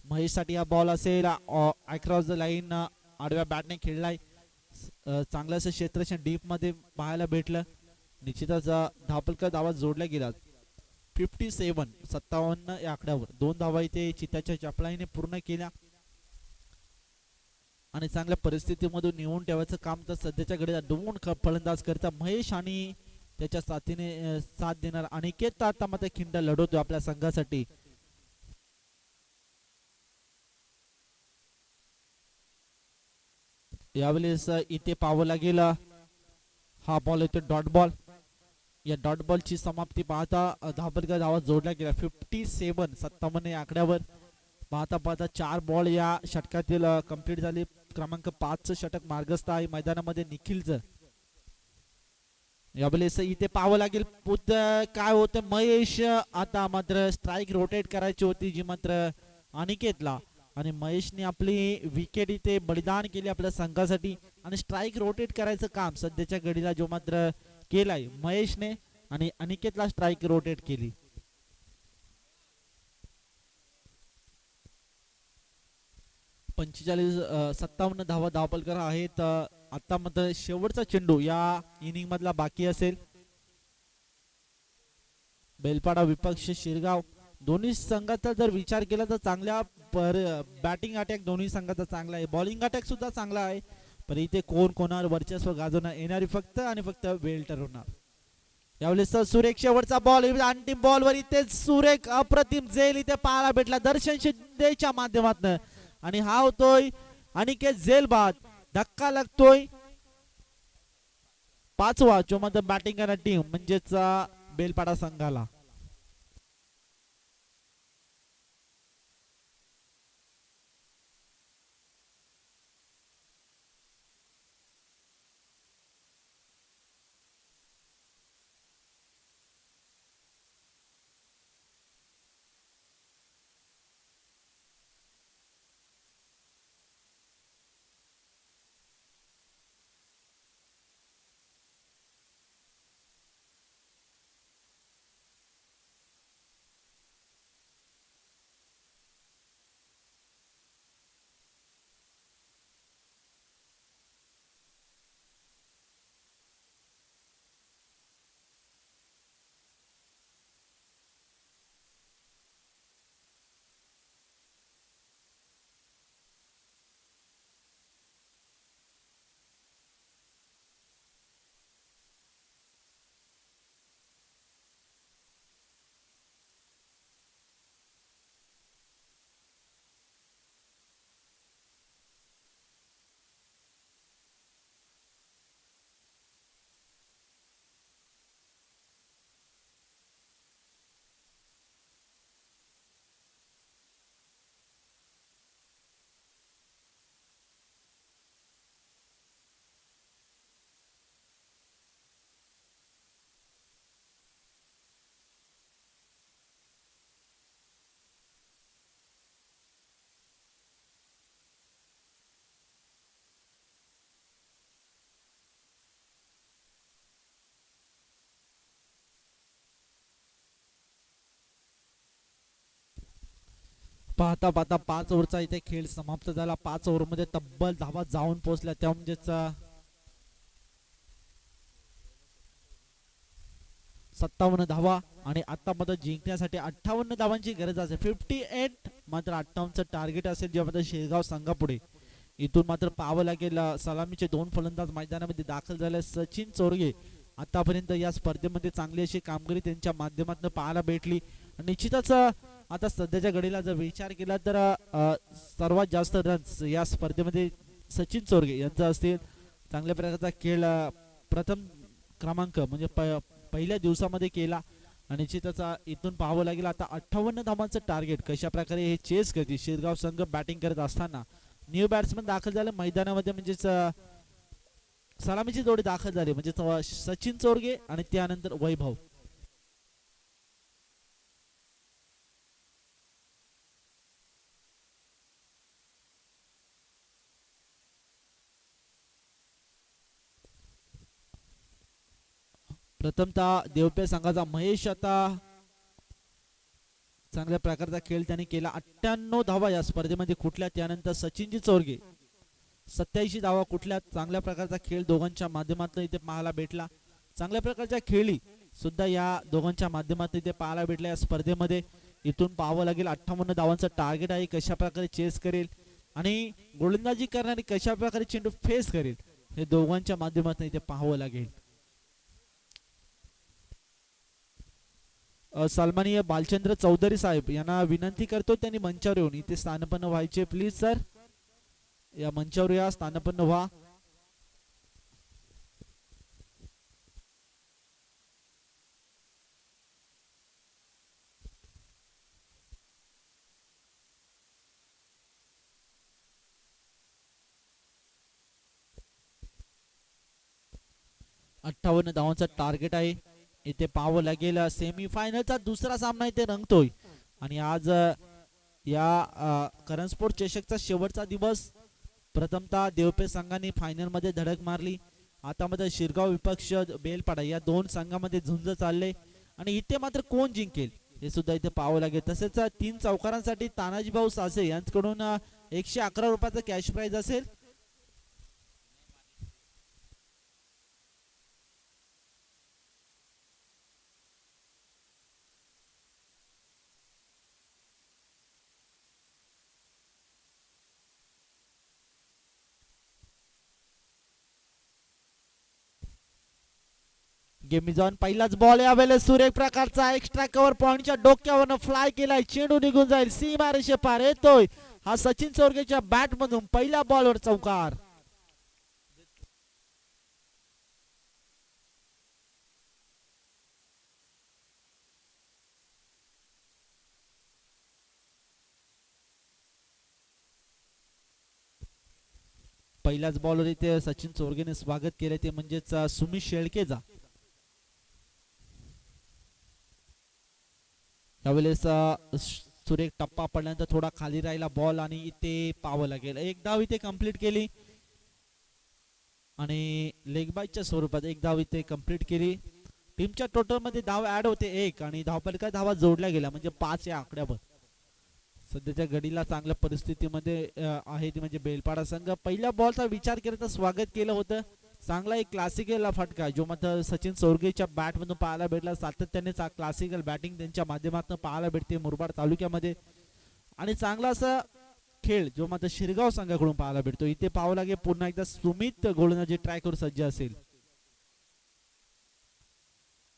S1: महेशसाठी हा बॉल असेल अक्रॉस द लाईन आडव्या बॅटने खेळलाय. चांगलं असं क्षेत्ररक्षण डीप मध्ये पाहायला भेटलं. निश्चितच धावपलका धावा जोडल्या गेल्या. 57 या आकड्यावर 2 धावा इथे चित्याच्या चपलाईने पूर्ण केल्या आणि चांगल्या परिस्थितीमधून निवून ठेवायचं काम तर सध्याच्या घडीला 2 फलंदाज करता महेश आणि त्याच्या साथीने साथ देणार अनिकेत आता मात्र खिंड लढवतो आपल्या संघासाठी. यावेळेस इथे पाहावं लागेल हा बॉल येतो डॉट बॉल. या डॉट बॉल ची समाप्ती पाहता धावपलका धावा जोडल्या गेल्या 57 या आकड्यावर. पाहता पाहता 4 बॉल या षटकातील कंप्लीट झाले. क्रमांक 5 षटक मार्गस्थ आहे मैदानामध्ये निखिलचं. यावेळेस इथे पाहावं लागेल काय होतं. महेश आता मात्र स्ट्राईक रोटेट करायची होती जी मात्र अनिकेतला आणि महेशने आपली विकेट इथे बलिदान केली आपल्या संघासाठी आणि स्ट्राईक रोटेट करायचं काम सध्याच्या घडीला जो मात्र केलाय महेशने आणि अनिकेतला स्ट्राईक रोटेट केली. 57 धावा धावपलकर आहेत. आता मात्र शेवटचा चेंडू या इनिंग मधला बाकी असेल. बेलपाडा विपक्ष शिरगाव दोन्ही संघाचा जर विचार केला तर चांगल्या बॅटिंग अटॅक दोन्ही संघाचा चांगला आहे. बॉलिंग अटॅक सुद्धा चांगला आहे. पण इथे कोण कोणावर वर्चस्व गाजवणार येणारी फक्त आणि फक्त वेळ ठरवणार. यावेळेस सुरेख शेवटचा बॉल अंतिम बॉलवर इथे सुरेख अप्रतिम झेल इथे पाहायला भेटला दर्शन शिंदेच्या माध्यमातून आणि हा होतोय अनिकेत झेल बाद. धक्का लागतोय. 5वा चोमत बॅटिंग करणारी टीम म्हणजेच बेलपाडा संघाला. पाहता पाहता 5 ओव्हरचा इथे खेळ समाप्त झाला. 5 ओव्हरमध्ये तब्बल धावा जाऊन पोहोचल्या. त्या म्हणजेच 57 धावा आणि आता मात्र जिंकण्यासाठी 58 धावांची गरज असेल. 58 मात्र 58चं टार्गेट असेल जेव्हा मात्र शेरगाव संघापुढे. इथून मात्र पाहावं लागेल. सलामीचे 2 फलंदाज मैदानामध्ये दाखल झाले. सचिन चोरगे आतापर्यंत या स्पर्धेमध्ये चांगली अशी कामगिरी त्यांच्या माध्यमातून पाहायला भेटली. निश्चितच आता सध्याच्या घडीला जर विचार केला तर सर्वात जास्त रन्स या स्पर्धेमध्ये सचिन चोरगे यांचा असतील. चांगल्या प्रकारचा खेळ प्रथम क्रमांक म्हणजे पहिल्या दिवसामध्ये केला. आणि निश्चितच इथून पाहावं लागेल आता 58 धावांचं टार्गेट कशा प्रकारे हे चेस करते. शिरगाव संघ बॅटिंग करत असताना न्यू बॅट्समन दाखल झाले मैदानामध्ये म्हणजेच सलामीची जोडी दाखल झाली म्हणजे सचिन चोरगे आणि त्यानंतर वैभव. प्रथमतः देवपे संघाचा महेश आता चांगल्या प्रकारचा खेळ त्यांनी केला. 98 धावा या स्पर्धेमध्ये कुठल्या. त्यानंतर सचिनजी चोरगे 87 धावा कुठल्या. चांगल्या प्रकारचा खेळ दोघांच्या माध्यमातून इथे पाहायला भेटला. चांगल्या प्रकारच्या खेळी सुद्धा या दोघांच्या माध्यमातून इथे पाहायला भेटल्या या स्पर्धेमध्ये. इथून पाहावं लागेल 58 धावांचं टार्गेट आहे कशा प्रकारे चेस करेल आणि गोलंदाजी करणारी कशा प्रकारे चेंडू फेस करेल हे दोघांच्या माध्यमातून इथे पाहावं लागेल. सन्माननीय बालचंद्र चौधरी साहेब यांना विनंती करतो त्यांनी मंचावर येऊन इथे स्थानपन्न व्हायचे. प्लीज सर या मंचावर या स्थानपन्न व्हा. अठ्ठावन्न धावांचा टार्गेट आहे. इथे पाहावं लागेल सेमीफायनलचा दुसरा सामना इथे रंगतोय आणि आज या करंज स्पोर्ट चषकचा शेवटचा दिवस. प्रथमतः देवपे संघाने फायनल मध्ये धडक मारली. आता मध्ये शिरगाव विपक्ष बेलपाडा या 2 संघामध्ये झुंज चालले आणि इथे मात्र कोण जिंकेल हे सुद्धा इथे पाहावं लागेल. तसेच 3 चौकारांसाठी तानाजी भाऊ सासे यांच्याकडून 111 रुपयाचा कॅश प्राइज असेल. गेमीझॉन पहिलाच बॉल यावेळेस सुरेख प्रकारचा एक्स्ट्रा कव्हर पॉइंटच्या डोक्यावरनं फ्लाय केलाय. चेंडू निघून जाईल. सीमारेषे पार येतोय हा सचिन चोरगेच्या बॅट मधून पहिल्या बॉलवर चौकार. पहिल्याच बॉलवर इथे सचिन चोरगेने स्वागत केले ते म्हणजेच सुमित शेळकेचा. यावेळेस सुरेख टप्पा पडल्यानंतर थोडा खाली राहिला बॉल आणि इथे पाहावं लागेल. एक धाव इथे कंप्लीट केली आणि लेग बायच्या स्वरूपात एक धाव इथे कंप्लीट केली. टीमच्या टोटल मध्ये धाव ऍड होते एक आणि धावपलका धावा जोडल्या गेल्या म्हणजे 5 या आकड्यावर. सध्याच्या घडीला चांगल्या परिस्थितीमध्ये आहे ती म्हणजे बेलपाडा संघ. पहिल्या बॉलचा विचार केला तर स्वागत केलं होतं. चांगला एक क्लासिकल फटका जो मात्र सचिन चोरगेच्या बॅट मधून पाहायला भेटला. सातत्याने क्लासिकल बॅटिंग त्यांच्या माध्यमातून पाहायला भेटते मुरबाड तालुक्यामध्ये आणि चांगला असा खेळ जो मात्र शिरगाव संघाकडून पाहायला भेटतो. इथे पाहावं लागेल पुन्हा एकदा सुमित गोलंदाजी ट्रॅकवर सज्ज असेल.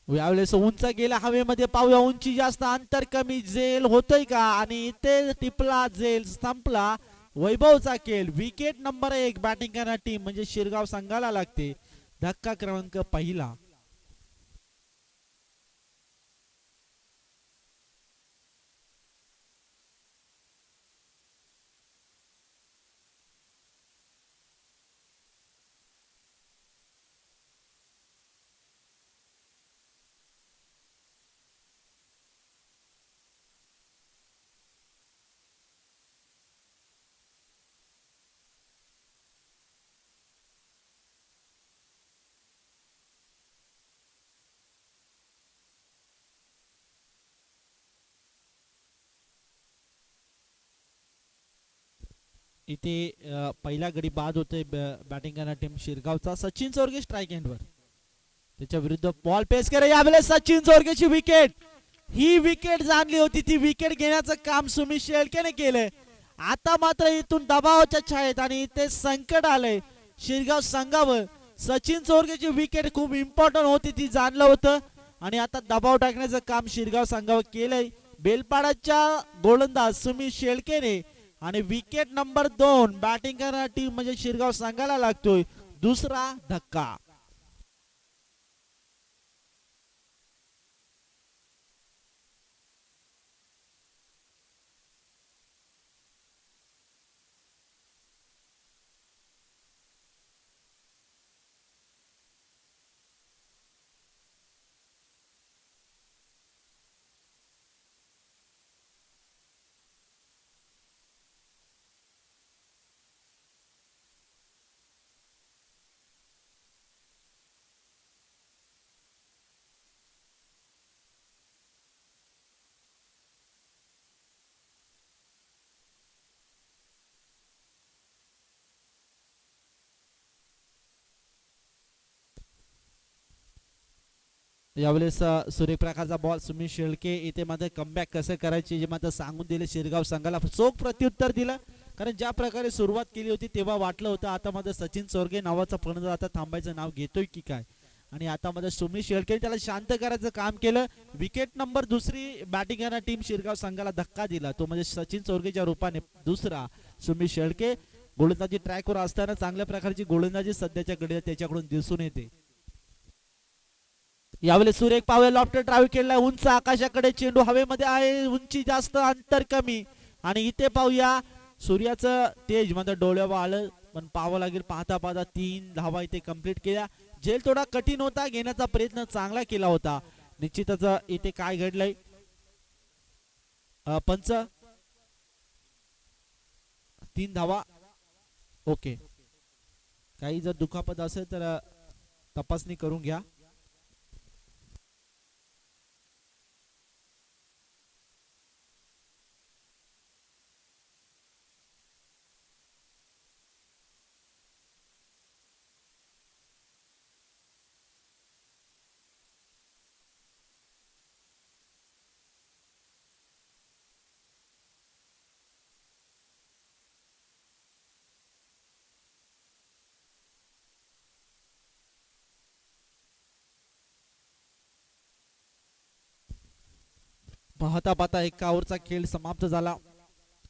S1: यावेळेस उंच गेला हवेमध्ये पाहूया उंची जास्त अंतर कमी झेल होतय का आणि इथे टिपला झेल संपला. वैभवचा खेळ विकेट नंबर 1 बॅटिंग करणारी टीम म्हणजे शिरगाव संघाला लागते. धक्का क्रमांक पहिला. इथे पहिला गडी बाद होते बॅटिंग करणारी टीम शिरगावचा. सचिन चोरगे स्ट्राइक एंडवर त्याच्या विरुद्ध बॉल पेस करे. यावेळेस सचिन चोरगेची विकेट. ही विकेट जाणली होती ती विकेट घेण्याचं काम सुमित शेळकेने केलंय. आता मात्र इथून दबावाच्या छायेत आणि इथे संकट आलंय शिरगाव संघावर. सचिन चोरगेची विकेट खूप इम्पॉर्टंट होती ती जाणलं होतं आणि आता दबाव टाकण्याचं काम शिरगाव संघावर केलंय बेलपाडाच्या गोलंदाज सुमित शेळकेने आणि विकेट नंबर 2 बॅटिंग करणारी टीम म्हणजे शिरगाव संघाला लागतोय. दुसरा धक्का. यावेळेस सूर्यप्रकाशचा बॉल सुमित शेळके इथे मात्र कमबॅक कसं करायचे जे मात्र सांगून दिले शिरगाव संघाला. चोख प्रत्युत्तर दिलं कारण ज्या प्रकारे सुरुवात केली होती तेव्हा वाटलं होतं आता मात्र सचिन चोरगे नावाचा फलंदाज आता थांबायचं नाव घेतोय की काय आणि आता मात्र सुमित शेळके त्याला शांत करायचं काम केलं. विकेट नंबर 2 बॅटिंग करणारी टीम शिरगाव संघाला धक्का दिला तो म्हणजे सचिन चोरगेच्या रूपाने दुसरा सुमित शेळके. गोलंदाजी ट्रॅकवर असताना चांगल्या प्रकारची गोलंदाजी सध्याच्या घडीला त्याच्याकडून दिसून येते. यावेळेस सुरेख पावे लॉफ्ट ड्राईव्ह केला उंच आकाशाकडे चेंडू हवेमध्ये आहे उंची जास्त अंतर कमी आणि इथे पाहूया सूर्याचं तेज मात्र डोळ्यावर आलं पण पाहावं लागेल. पाहता पाहता 3 धावा इथे कंप्लीट केल्या. झेल थोडा कठीण होता घेण्याचा प्रयत्न चांगला केला होता. निश्चितच इथे काय घडलंय पंच 3 धावा. ओके काही जर दुखापत असेल तर तपासणी करून घ्या. पाहता पाहता 1 ओव्हरचा खेळ समाप्त झाला.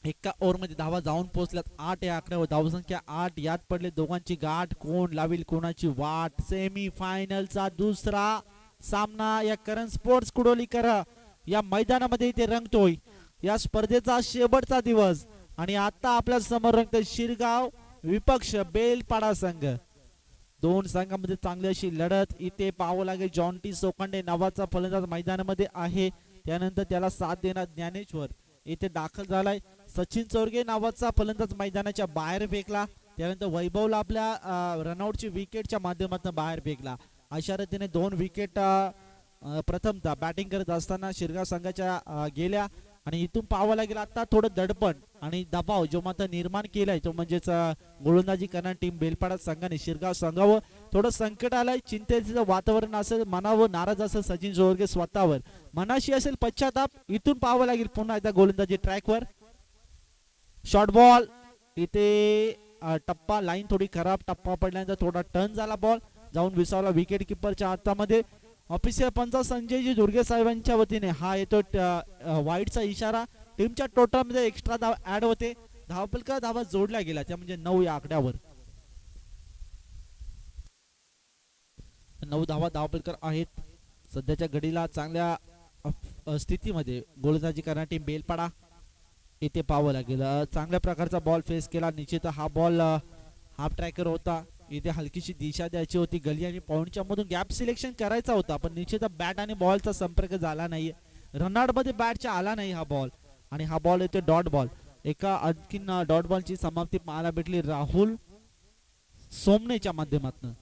S1: एका ओव्हरमध्ये धावा जाऊन पोहोचल्यात 8 या आकड्यावर. धावसंख्या 8. यात पडले दोघांची गाठ. कोण लावेल कोणाची वाट. सेमी फायनलचा दुसरा सामना या करण स्पोर्ट्स कुडोलीकर या मैदानामध्ये इथे रंगतोय. या स्पर्धेचा शेवटचा दिवस आणि आता आपल्या समोर रंगतोय शिरगाव विपक्ष बेलपाडा संघ. दोन संघामध्ये चांगली अशी लढत इथे पाहावं लागेल. जॉन्टी सोखंडे नावाचा फलंदाज मैदानामध्ये आहे. त्यानंतर त्याला साथ देणार ज्ञानेश्वर इथे दाखल झालाय. सचिन चोरगे नावाचा फलंदाज मैदानाच्या बाहेर फेकला. त्यानंतर वैभवला आपल्या रनआउटची विकेटच्या माध्यमातून बाहेर फेकला. अशा रीतीने 2 विकेट प्रथमतः बॅटिंग करत असताना शिरगाव संघाच्या गेल्या. आणि इथून पाहावं लागेल आता थोडं दडपण आणि दबाव जो मात्र निर्माण केलाय तो म्हणजेच गोलंदाजी करणारी टीम बेलपाडा संघाने शिरगाव संघावर थोडं संकट आलंय. चिंतेचं वातावरण असेल. मनावर नाराज असेल सचिन चोरगे स्वतःवर. मनाशी असेल पश्चाताप. इथून पाहावं लागेल पुन्हा एकदा गोलंदाजी ट्रॅकवर. शॉर्ट बॉल इथे टप्पा लाईन थोडी खराब. टप्पा पडल्यानंतर थोडा टर्न झाला. बॉल जाऊन विसावला विकेट किपरच्या हातामध्ये. ऑफिशियल पंच संजयजी दुर्गे साहेबांच्या वतीने हा येतो वाईटचा इशारा. टीमच्या टोटल मध्ये एक्स्ट्रा धाव ऍड होते. धावपलका धावा जोडल्या गेल्या त्या म्हणजे 9 या आकड्यावर. 9 धावा धावपलकर आहेत सध्याच्या घडीला. चांगल्या स्थितीमध्ये गोलंदाजी करणारी टीम बेलपाडा इथे पाहावं लागेल. चांगल्या प्रकारचा बॉल फेस केला. निश्चित हा बॉल हाफ ट्रॅकर होता. इथे हलकीशी दिशा द्यायची होती. गली आणि पॉइंटच्या मधून गॅप सिलेक्शन करायचा होता पण निश्चित बॅट आणि बॉलचा संपर्क झाला नाही. रनआउट मध्ये बॅटच्या आला नाही हा बॉल. आणि हा बॉल येतो डॉट बॉल. एका आणखीन डॉट बॉलची समाप्ती पाहायला भेटली राहुल सोमनेच्या माध्यमातून.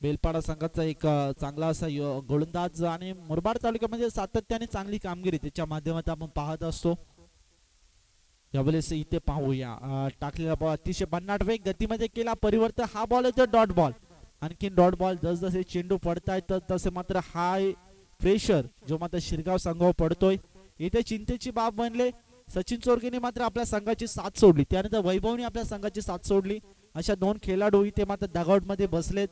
S1: बेलपाडा संघाचा एक चांगला असा गोलंदाज आणि मुरबाड तालुक्यामध्ये सातत्याने चांगली कामगिरी त्याच्या माध्यमातून आपण पाहत असतो. यावेळेस इथे पाहूया टाकलेला बॉल अतिशय भन्नाट वेग गतीमध्ये केला परिवर्तन. हा बॉल येतो डॉट बॉल. आणखीन डॉट बॉल. जसजसे चेंडू पडतायत तसे मात्र हाय प्रेशर जो मात्र शिरगाव संघावर पडतोय. इथे चिंतेची बाब बनले. सचिन चोरगेने मात्र आपल्या संघाची साथ सोडली. त्यानंतर वैभवने आपल्या संघाची साथ सोडली. अशा 2 खेळाडू इथे मात्र डगआउट मध्ये बसलेत.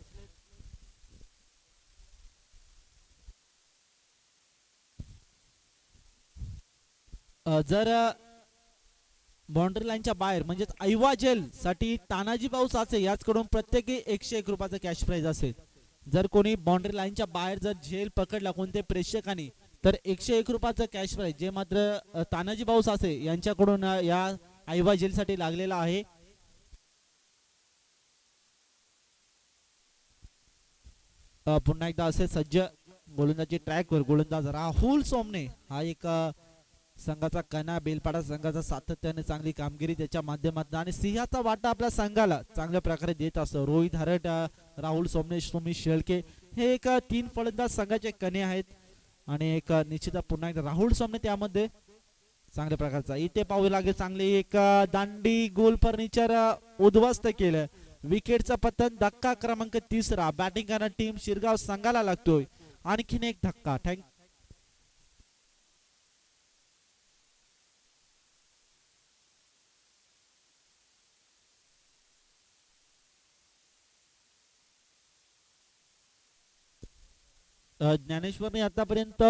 S1: जर बाउंड्री लाईनच्या बाहेर म्हणजेच ऐवा जेल साठी तानाजी भाऊ साचे याचकडून प्रत्येकी 101 रुपयाचा कॅश प्राइज असेल. जर कोणी बाउंड्री लाईनच्या बाहेर जर झेल पकडला कोणत्या प्रेक्षकांनी तर 101 रुपयाचा कॅश प्राइज जे मात्र तानाजी भाऊ साचे यांच्याकडून या ऐवा जेल साठी लागलेला आहे. पुन्हा एकदा असे सज्ज गोलंदाजी ट्रॅकवर गोलंदाज राहुल सोमने हा एक संघाचा कणा. बेलपाडा संघाचा सातत्याने चांगली कामगिरी त्याच्या माध्यमातून आणि सिंहाचा वाटा आपल्या संघाला चांगल्या प्रकारे देत असतो. रोहित हरट राहुल सोमने सुमित शेळके हे एक 3 फलंदाज संघाचे कणे आहेत. आणि एक निश्चित पुन्हा एकदा राहुल सोमने त्यामध्ये चांगल्या प्रकारचा इथे पाहू लागेल. चांगली एक दांडी गोल फर्निचर उद्ध्वस्त केलं. विकेटचा पतन. धक्का क्रमांक 3 बॅटिंग करणारी टीम शिरगाव संघाला लागतोय. आणखीन एक धक्का. ज्ञानेश्वरने आतापर्यंत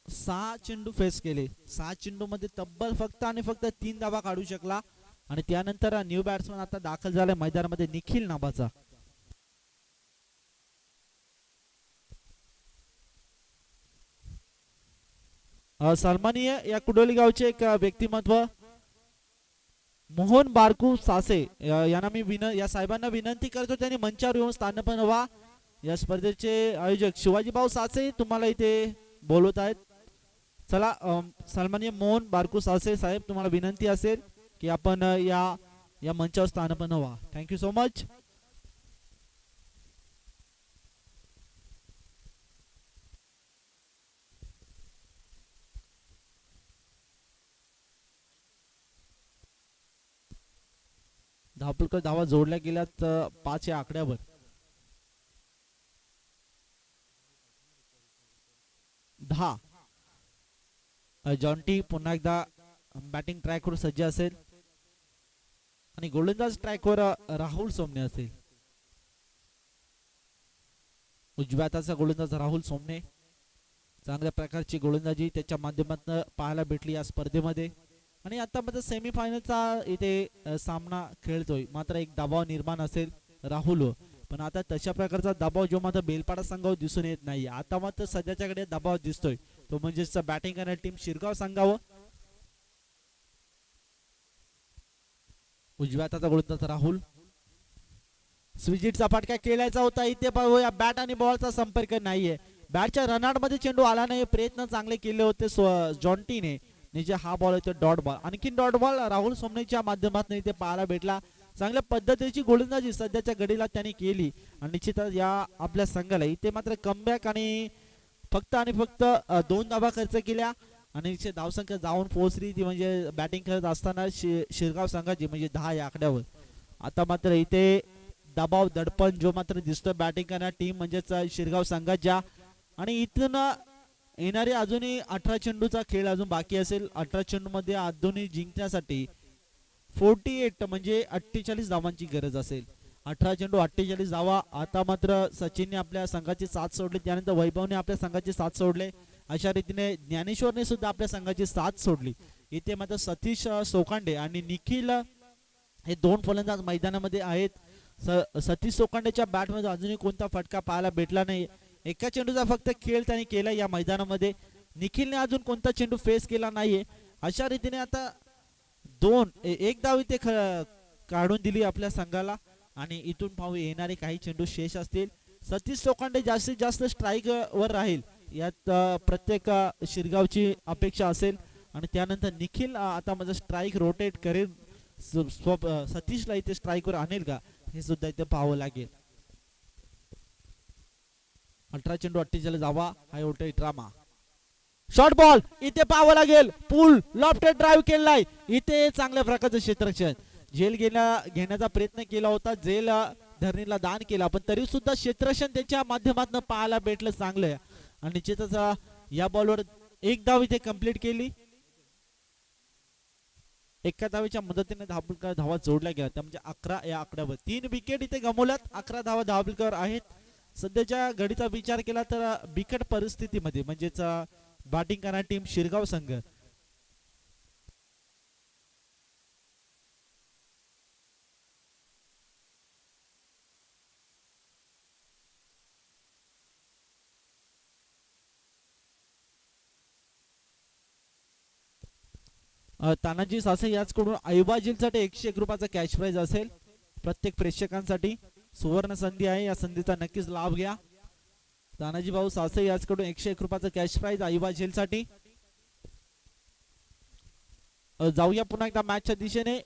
S1: 6 चेंडू फेस केले. 6 चेंडू मध्ये तब्बल फक्त आणि फक्त 3 धावा काढू शकला. आणि त्यानंतर न्यू बॅट्समन आता दाखल झालाय मैदानामध्ये निखिल नावाचा. सन्माननीय या कुडोली गावचे एक व्यक्तिमत्व मोहन बारकू सासे यांना मी या साहेबांना विनंती करतो त्यांनी मंचावर येऊन स्थानपन्न व्हा. या स्पर्धेचे आयोजक शिवाजी भाऊ साचे तुम्हाला इथे बोलवत आहेत. चला सन्माननीय मोहन बारकू सासे साहेब तुम्हाला विनंती असेल की आपण या मंचावर स्थानपन्न व्हा. Thank you so much. धावपलकर धावा जोडल्या गेल्यात 5 या आकड्यावर. जॉन्टी पुन्हा एकदा बॅटिंग ट्रॅकवर सज्ज असेल आणि गोलंदाज ट्रॅकवर राहुल सोमने असेल. उजव्या हाताचा गोलंदाज राहुल सोमने. चांगल्या प्रकारची गोलंदाजी त्याच्या माध्यमातून पाहायला भेटली या स्पर्धेमध्ये. आणि आता मात्र सेमीफायनलचा इथे सामना खेळतोय, मात्र एक दबाव निर्माण असेल राहुल, पण आता तशा प्रकारचा दबाव जो मात्र बेलपाडा संघावर दिसून येत नाही. आता मात्र सध्याच्याकडे दबाव दिसतोय तो म्हणजेच बॅटिंग करणारी टीम शिरगाव संघावर. उजव्या हाताचा गोलंदाज राहुल, स्विजिटचा फटका खेळायचा होता, इथे पाहूया बॅट आणि बॉलचा संपर्क नाहीये. बॅटच्या रनआउट मध्ये चेंडू आला नाही, प्रयत्न चांगले केले होते जॉन्टीने. निजे हा बॉल येतो डॉट बॉल, आणखीन डॉट बॉल राहुल सोमनेच्या माध्यमातून इथे पाहायला भेटला. चांगल्या पद्धतीची गोलंदाजी सध्याच्या घडीला त्यांनी केली आणि निश्चितच या आपल्या संघाला इथे मात्र कमबॅक आणि फक्त 2 धावा खर्च केल्या आणि धावसंख्या जाऊन पोहोचली ती म्हणजे बॅटिंग करत असताना शिरगाव संघाची म्हणजे 10 या आकड्यावर. आता मात्र इथे दबाव दडपण जो मात्र दिसतोय बॅटिंग करणारी टीम म्हणजेच शिरगाव संघाच्या. आणि इथून येणारे अजूनही 18 चेंडूचा खेळ अजून बाकी असेल. 18 चेंडू मध्ये अजूनही जिंकण्यासाठी 48 म्हणजे 48 धावांची गरज असेल. 18 चेंडू 48 धावा. आता मात्र सचिनने आपल्या संघाची साथ सोडली, त्यानंतर वैभवने आपल्या संघाची साथ सोडले, अशा रीतीने ज्ञानेश्वरने सुद्धा आपल्या संघाची साथ सोडली. इथे मात्र सतीश सोकांडे आणि निखिल हे 2 फलंदाज मैदानामध्ये आहेत. सतीश सोकांडेच्या बॅटमध्ये अजूनही कोणता फटका पाहायला भेटला नाही. एका चेंडूचा फक्त खेळ त्यांनी केला या मैदानामध्ये. निखिलने अजून कोणता चेंडू फेस केला नाहीये. अशा रीतीने आता 1 धाव इथे काढून दिली आपल्या संघाला आणि इथून पाहू येणारे काही चेंडू शेष असतील. सतीश सोकांडे जास्तीत जास्त स्ट्राईक वर राहील यात प्रत्येक शिरगावची अपेक्षा असेल आणि त्यानंतर निखिल आता माझं स्ट्राईक रोटेट करेल, सतीशला इथे स्ट्राईक वर आणेल का हे सुद्धा इथे पाहावं लागेल. 18 चेंडू 48 धावा हा होतोय ड्रामा. शॉर्ट बॉल इथे पाहावं लागेल, पूल लॉफ्टेड ड्राईव्ह केलाय, इथे चांगल्या प्रकारचं क्षेत्ररक्षण. झेल घेण्याचा प्रयत्न केला होता, झेल धरणीला दान केला, पण तरी सुद्धा क्षेत्ररक्षण त्याच्या माध्यमातून पाहायला भेटलं चांगलं. आणि निश्चितच या बॉलवर 1 धाव इथे कंप्लीट केली. एका धावेच्या मदतीने धावा जोडल्या गेल्या, त्या म्हणजे 11 या आकड्यावर. 3 विकेट इथे गमावल्यात, 11 धावा धावलकर आहेत. सध्याच्या घडीचा विचार केला तर बिकट परिस्थितीमध्ये म्हणजेच बॅटिंग करणारी टीम शिरगाव संघ तानाजी सासे याचकडून ऐवाजीलसाठी 101 रुपयाचा कॅश प्राइज असेल. प्रत्येक प्रेक्षकांसाठी सुवर्ण संधी आहे, या संधीचा नक्कीच लाभ घ्या. तानाजी भाऊ सासे याचकडून 101 रुपयाचा कॅश प्राइज ऐवाजीलसाठी. जाऊया पुन्हा एकदा मॅचच्या दिशेने.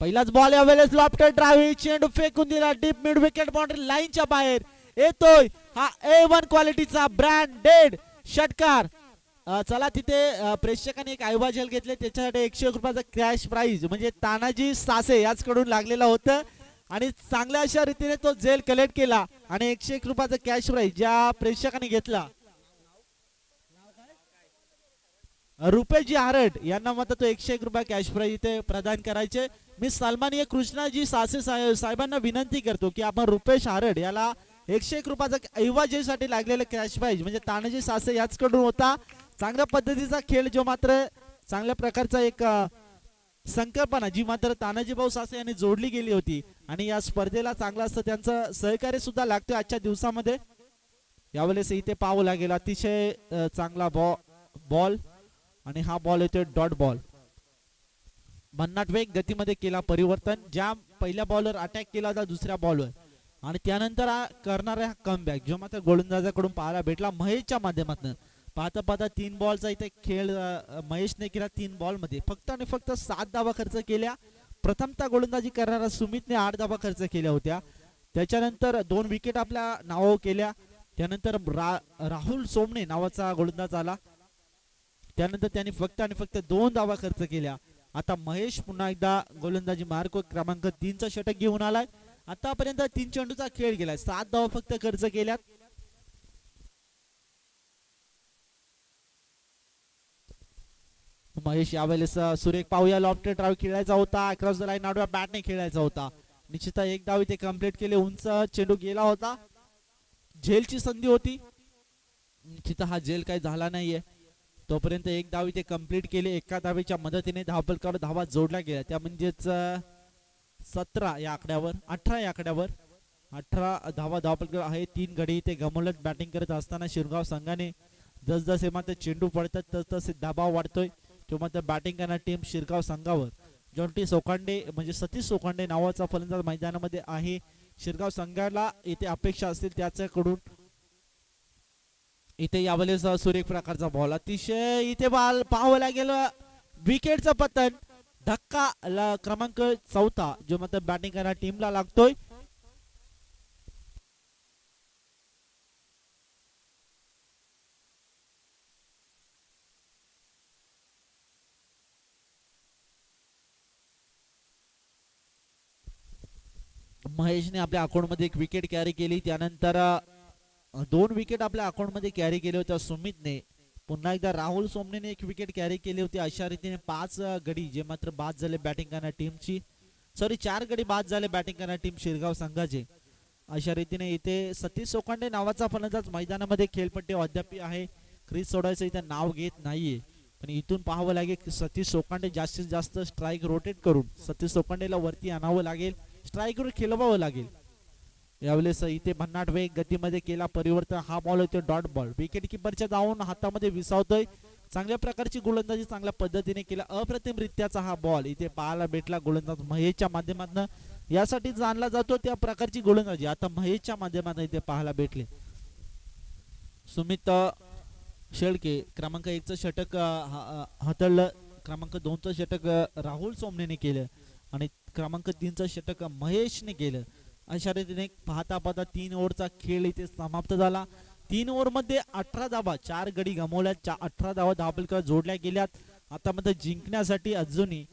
S1: पहिलाच बॉल यावेळेस लॉफ्टेड ड्राइव्ह, चेंडू फेकून दिला डीप मिड विकेट बाउंड्री लाईनच्या बाहेर येतोय. हा A1 क्वालिटीचा ब्रँडेड षटकार. चला तिथे प्रेक्षकांनी एक ऐवाजेल घेतले, त्याच्यासाठी 101 रुपयाचा कॅश प्राइज म्हणजे तानाजी सासे याचकडून लागलेला होतं आणि चांगल्या अशा रीतीने तो जेल कलेक्ट केला आणि 101 रुपयाचा कॅश प्राइज ज्या प्रेक्षकांनी घेतला रुपेशजी आरट यांना मात्र तो 101 रुपये कॅश प्राइज इथे प्रदान करायचे. मी सन्माननीय कृष्णाजी सासे साहेबांना विनंती करतो की आपण रुपेश आरट याला 101 रुपयाचा ऐवाजेसाठी लागलेला कॅश प्राइज म्हणजे तानाजी सासे याचकडून होता. चांगल्या पद्धतीचा खेळ जो मात्र चांगल्या प्रकारचा एक संकल्पना जी मात्र तानाजी भाऊ सासे यांनी जोडली गेली होती आणि या स्पर्धेला चांगला असतं त्यांचं सहकार्य सुद्धा लागतोय आजच्या दिवसामध्ये. यावेळेस इथे पाहावं लागेल अतिशय चांगला बॉल आणि हा बॉल येतोय डॉट बॉल. भन्नाट वेग गतीमध्ये केला परिवर्तन, ज्या पहिल्या बॉलवर अटॅक केला होता दुसऱ्या बॉलवर आणि त्यानंतर करणारा कमबॅक जो मात्र गोलंदाजाकडून पाहायला भेटला महेशच्या माध्यमातून. पाहता पाहता 3 बॉलचा इथे खेळ महेशने केला. 3 बॉल मध्ये फक्त आणि फक्त 7 धावा खर्च केल्या. प्रथमतः गोलंदाजी करणारा सुमितने 8 धावा खर्च केल्या होत्या. त्याच्यानंतर 2 विकेट आपल्या नावावर केल्या. त्यानंतर राहुल सोमने नावाचा गोलंदाज आला, त्यानंतर त्यांनी फक्त आणि फक्त 2 धावा खर्च केल्या. आता महेश पुन्हा एकदा गोलंदाजी मार्क क्रमांक 3चा षटक घेऊन आलाय. आतापर्यंत 3 चेंडूचा खेळ गेलाय, 7 धावा फक्त खर्च केल्यात. महेश यावेळेस सुरेख पाहूया लॉफ्टेड ड्राइव्ह खेळायचा होता, अक्रॉस द लाईन आडव्या बॅटने खेळायचा होता. निश्चितच 1 धाव इथे कंप्लीट केले, उंच चेंडू गेला होता. झेलची संधी होती, तिथं हा झेल काही झाला नाहीये. तोपर्यंत एक धाव इथे कंप्लीट केली. एका धावेच्या मदतीने धावपलकावर धावा जोडल्या गेल्या, त्या म्हणजेच 17 या आकड्यावर 18 या आकड्यावर 18 धावा धावपलकावर आहे. 3 गडी इथे गमवलत बॅटिंग करत असताना शिरगाव संघाने जसजसे मात्र चेंडू पडतात तसतसे दबाव वाढतोय. तो मात्र बॅटिंग करणारी टीम शिरगाव संघावर जॉन्टी सोकांडे म्हणजे सतीश सोकांडे नावाचा फलंदाज मैदानामध्ये आहे. शिरगाव संघाला इथे अपेक्षा असतील त्याच्याकडून इथे यावेळेस सुरेख प्रकारचा बॉल, अतिशय इथे बॉल पाहावं लागेल विकेटचं पतन. धक्का क्रमांक 4 जो मात्र बॅटिंग करणाऱ्या टीमला लागतोय. महेशने आपल्या अकाउंट मध्ये एक विकेट कॅरी केली. त्यानंतर 2 विकेट आपल्या अकाउंट मध्ये कॅरी केले होते सुमितने. पुन्हा एकदा राहुल सोमनेने एक विकेट कॅरी केली होती. अशा रीतीने 5 गडी जे मात्र बाद झाले बॅटिंग करणाऱ्या टीमची, सॉरी 4 गडी बाद झाले बॅटिंग करणाऱ्या टीम शिरगाव संघाचे. अशा रीतीने इथे सतीश सोकांडे नावाचा फलंदाज मैदानामध्ये खेळपट्टी अद्याप आहे. क्रीज सोडायचं इथे नाव घेत नाहीये, पण इथून पाहावं लागेल की सतीश सोकांडे जास्तीत जास्त स्ट्राईक रोटेट करून सतीश सोकांडेला वरती आणावं लागेल, स्ट्राईकवर खेळवावं लागेल. यावेळेस इथे भन्नाट वेग गतीमध्ये केला परिवर्तन. हा बॉल होतो डॉट बॉल, विकेट किपरच्या जाऊन हातामध्ये विसावतोय. चांगल्या प्रकारची गोलंदाजी चांगल्या पद्धतीने केला. अप्रतिम रित्याचा हा बॉल इथे पाहायला भेटला गोलंदाज महेशच्या माध्यमातून. यासाठी जाणला जातो त्या प्रकारची गोलंदाजी आता महेशच्या माध्यमातून इथे पाहायला भेटले. सुमित शेळके क्रमांक 1चं षटक हाताळलं, क्रमांक 2चं षटक राहुल सोमनेने केलं आणि क्रमांक 3चं षटक महेशने केलं. अशा रीतीने पाहता पाहता 3 ओव्हरचा खेळ इथे समाप्त झाला. 3 ओव्हर मध्ये 18 धावा, 4 गडी गमावल्या, 18 धावा धावपलकावर जोडल्या गेल्यात. आता मध्ये जिंकण्यासाठी अजूनही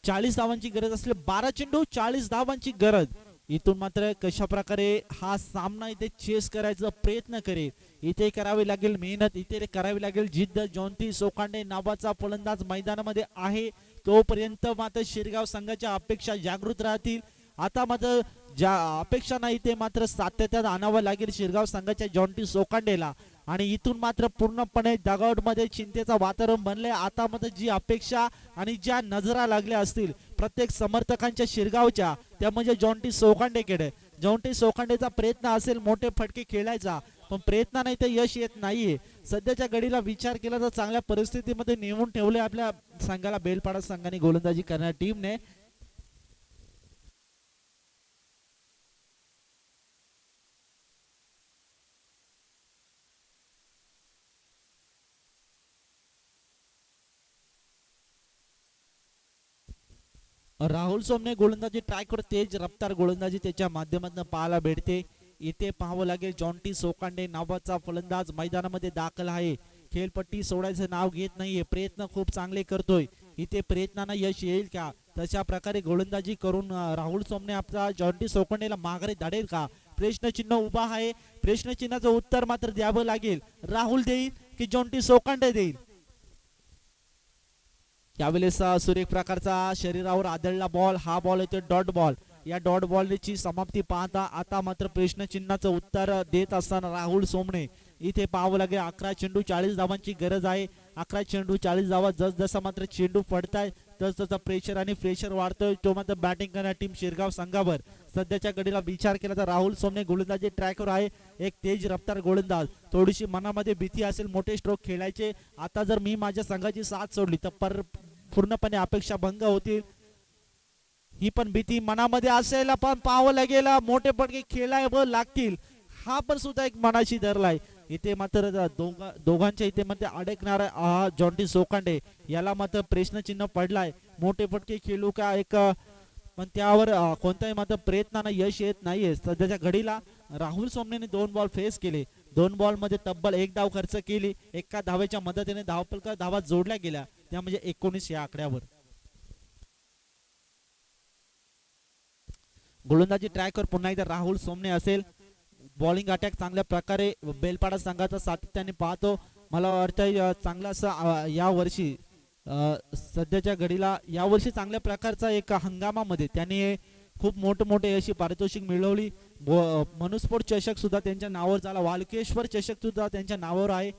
S1: 40 धावांची गरज असली. 12 चेंडू 40 धावांची गरज. इथून मात्र कशा प्रकारे हा सामना इथे चेस करायचा प्रयत्न करेल, इथे करावी लागेल मेहनत, इथे करावी लागेल जिद्द. जॉन्टी सोकांडे नावाचा फलंदाज मैदानामध्ये आहे, तोपर्यंत मात्र शिरगाव संघाच्या अपेक्षा जागृत राहतील. आता मात्र ज्या अपेक्षा नाही ते मात्र सातत्यात आणावं लागेल शिरगाव संघाच्या जॉन्टी सोकांडेला. आणि इथून मात्र पूर्णपणे डगआउट मध्ये चिंतेचा वातावरण बनले. आता मात्र जी अपेक्षा आणि ज्या नजरा लागल्या असतील प्रत्येक समर्थकांच्या शिरगावच्या, त्या म्हणजे जॉन्टी सोकांडेकडे. जॉन्टी सोकांडेचा प्रयत्न असेल मोठे फटके खेळायचा, पण प्रयत्न नाही तर यश येत नाहीये. सध्याच्या घडीला विचार केला तर चांगल्या परिस्थितीमध्ये नेऊन ठेवले आपल्या संघाला बेलपाडा संघाने गोलंदाजी करणाऱ्या टीमने. राहुल सोमने गोलंदाजी ट्राय करत, तेज रफ्तार गोलंदाजी त्याच्या माध्यमातून पाहायला भेटते. इथे पाहावं लागेल जॉन्टी सोकांडे नावाचा फलंदाज मैदानामध्ये दाखल आहे. खेळपट्टी सोडायचं नाव घेत नाहीये, प्रयत्न खूप चांगले करतोय. इथे प्रयत्नांना यश येईल का? तशा प्रकारे गोलंदाजी करून राहुल सोमने आपला जॉन्टी सोकांडेला माघारी धाडेल का? प्रश्नचिन्ह उभा आहे. प्रश्नचिन्हाचं उत्तर मात्र द्यावं लागेल. राहुल देईल की जॉन्टी सोकांडे देईल? यावेळेस सुरेख प्रकारचा शरीरावर आदळला बॉल, हा बॉल येतो डॉट बॉल. या डॉट बॉलची समाप्ती पाहता आता मात्र प्रश्नचिन्हाचं उत्तर देत असताना राहुल सोमने इथे पाहावं लागेल. 11 चेंडू 40 धावांची गरज आहे. 11 चेंडू 40 धावा. जसजसा मात्र चेंडू पडताय तसतसा प्रेशर आणि प्रेशर वाढतोय. तो मात्र बॅटिंग करणाऱ्या टीम शिरगाव संघावर. सध्याच्या घडीला विचार केला तर राहुल सोमने गोलंदाजी ट्रॅकवर आहे, एक तेज रफ्तार गोलंदाज. थोडीशी मनामध्ये भीती असेल मोठे स्ट्रोक खेळायचे. आता जर मी माझ्या संघाची साथ सोडली तर पूर्णपणे अपेक्षा भंग होतील, ही पण भीती मनामध्ये असेल. पण पाहावं लागेल मोठे फटके खेळायला लागतील, हा पण सुद्धा एक मनाशी धरलाय. इथे मात्र दोघांच्या इथे मध्ये अडकणारा जॉन्टी सोकांडे याला मात्र प्रश्नचिन्ह पडलाय. मोठे फटके खेळू का एक, पण त्यावर कोणत्याही मात्र प्रयत्नांना यश येत नाहीये. सध्याच्या घडीला राहुल सोमनेने 2 बॉल फेस केले. 2 बॉल मध्ये तब्बल 1 धाव खर्च केली. एका धावेच्या मदतीने धावपलका धावा जोडल्या गेल्या, त्या म्हणजे 19 या आकड्यावर. गोलंदाजी ट्रॅकवर पुन्हा एकदा राहुल सोमने असेल. बॉलिंग अटॅक चांगल्या प्रकारे बेलपाडा संघाचा सातत्याने पाहतो. मला वाटतं चांगला असं या वर्षी सध्याच्या घडीला या वर्षी चांगल्या प्रकारचा एक हंगामामध्ये त्याने खूप मोठे अशी पारितोषिक मिळवली. मनुस्पोर्ट चषक सुद्धा त्यांच्या नावावर झाला. वालकेश्वर चषक सुद्धा त्यांच्या नावावर आहे.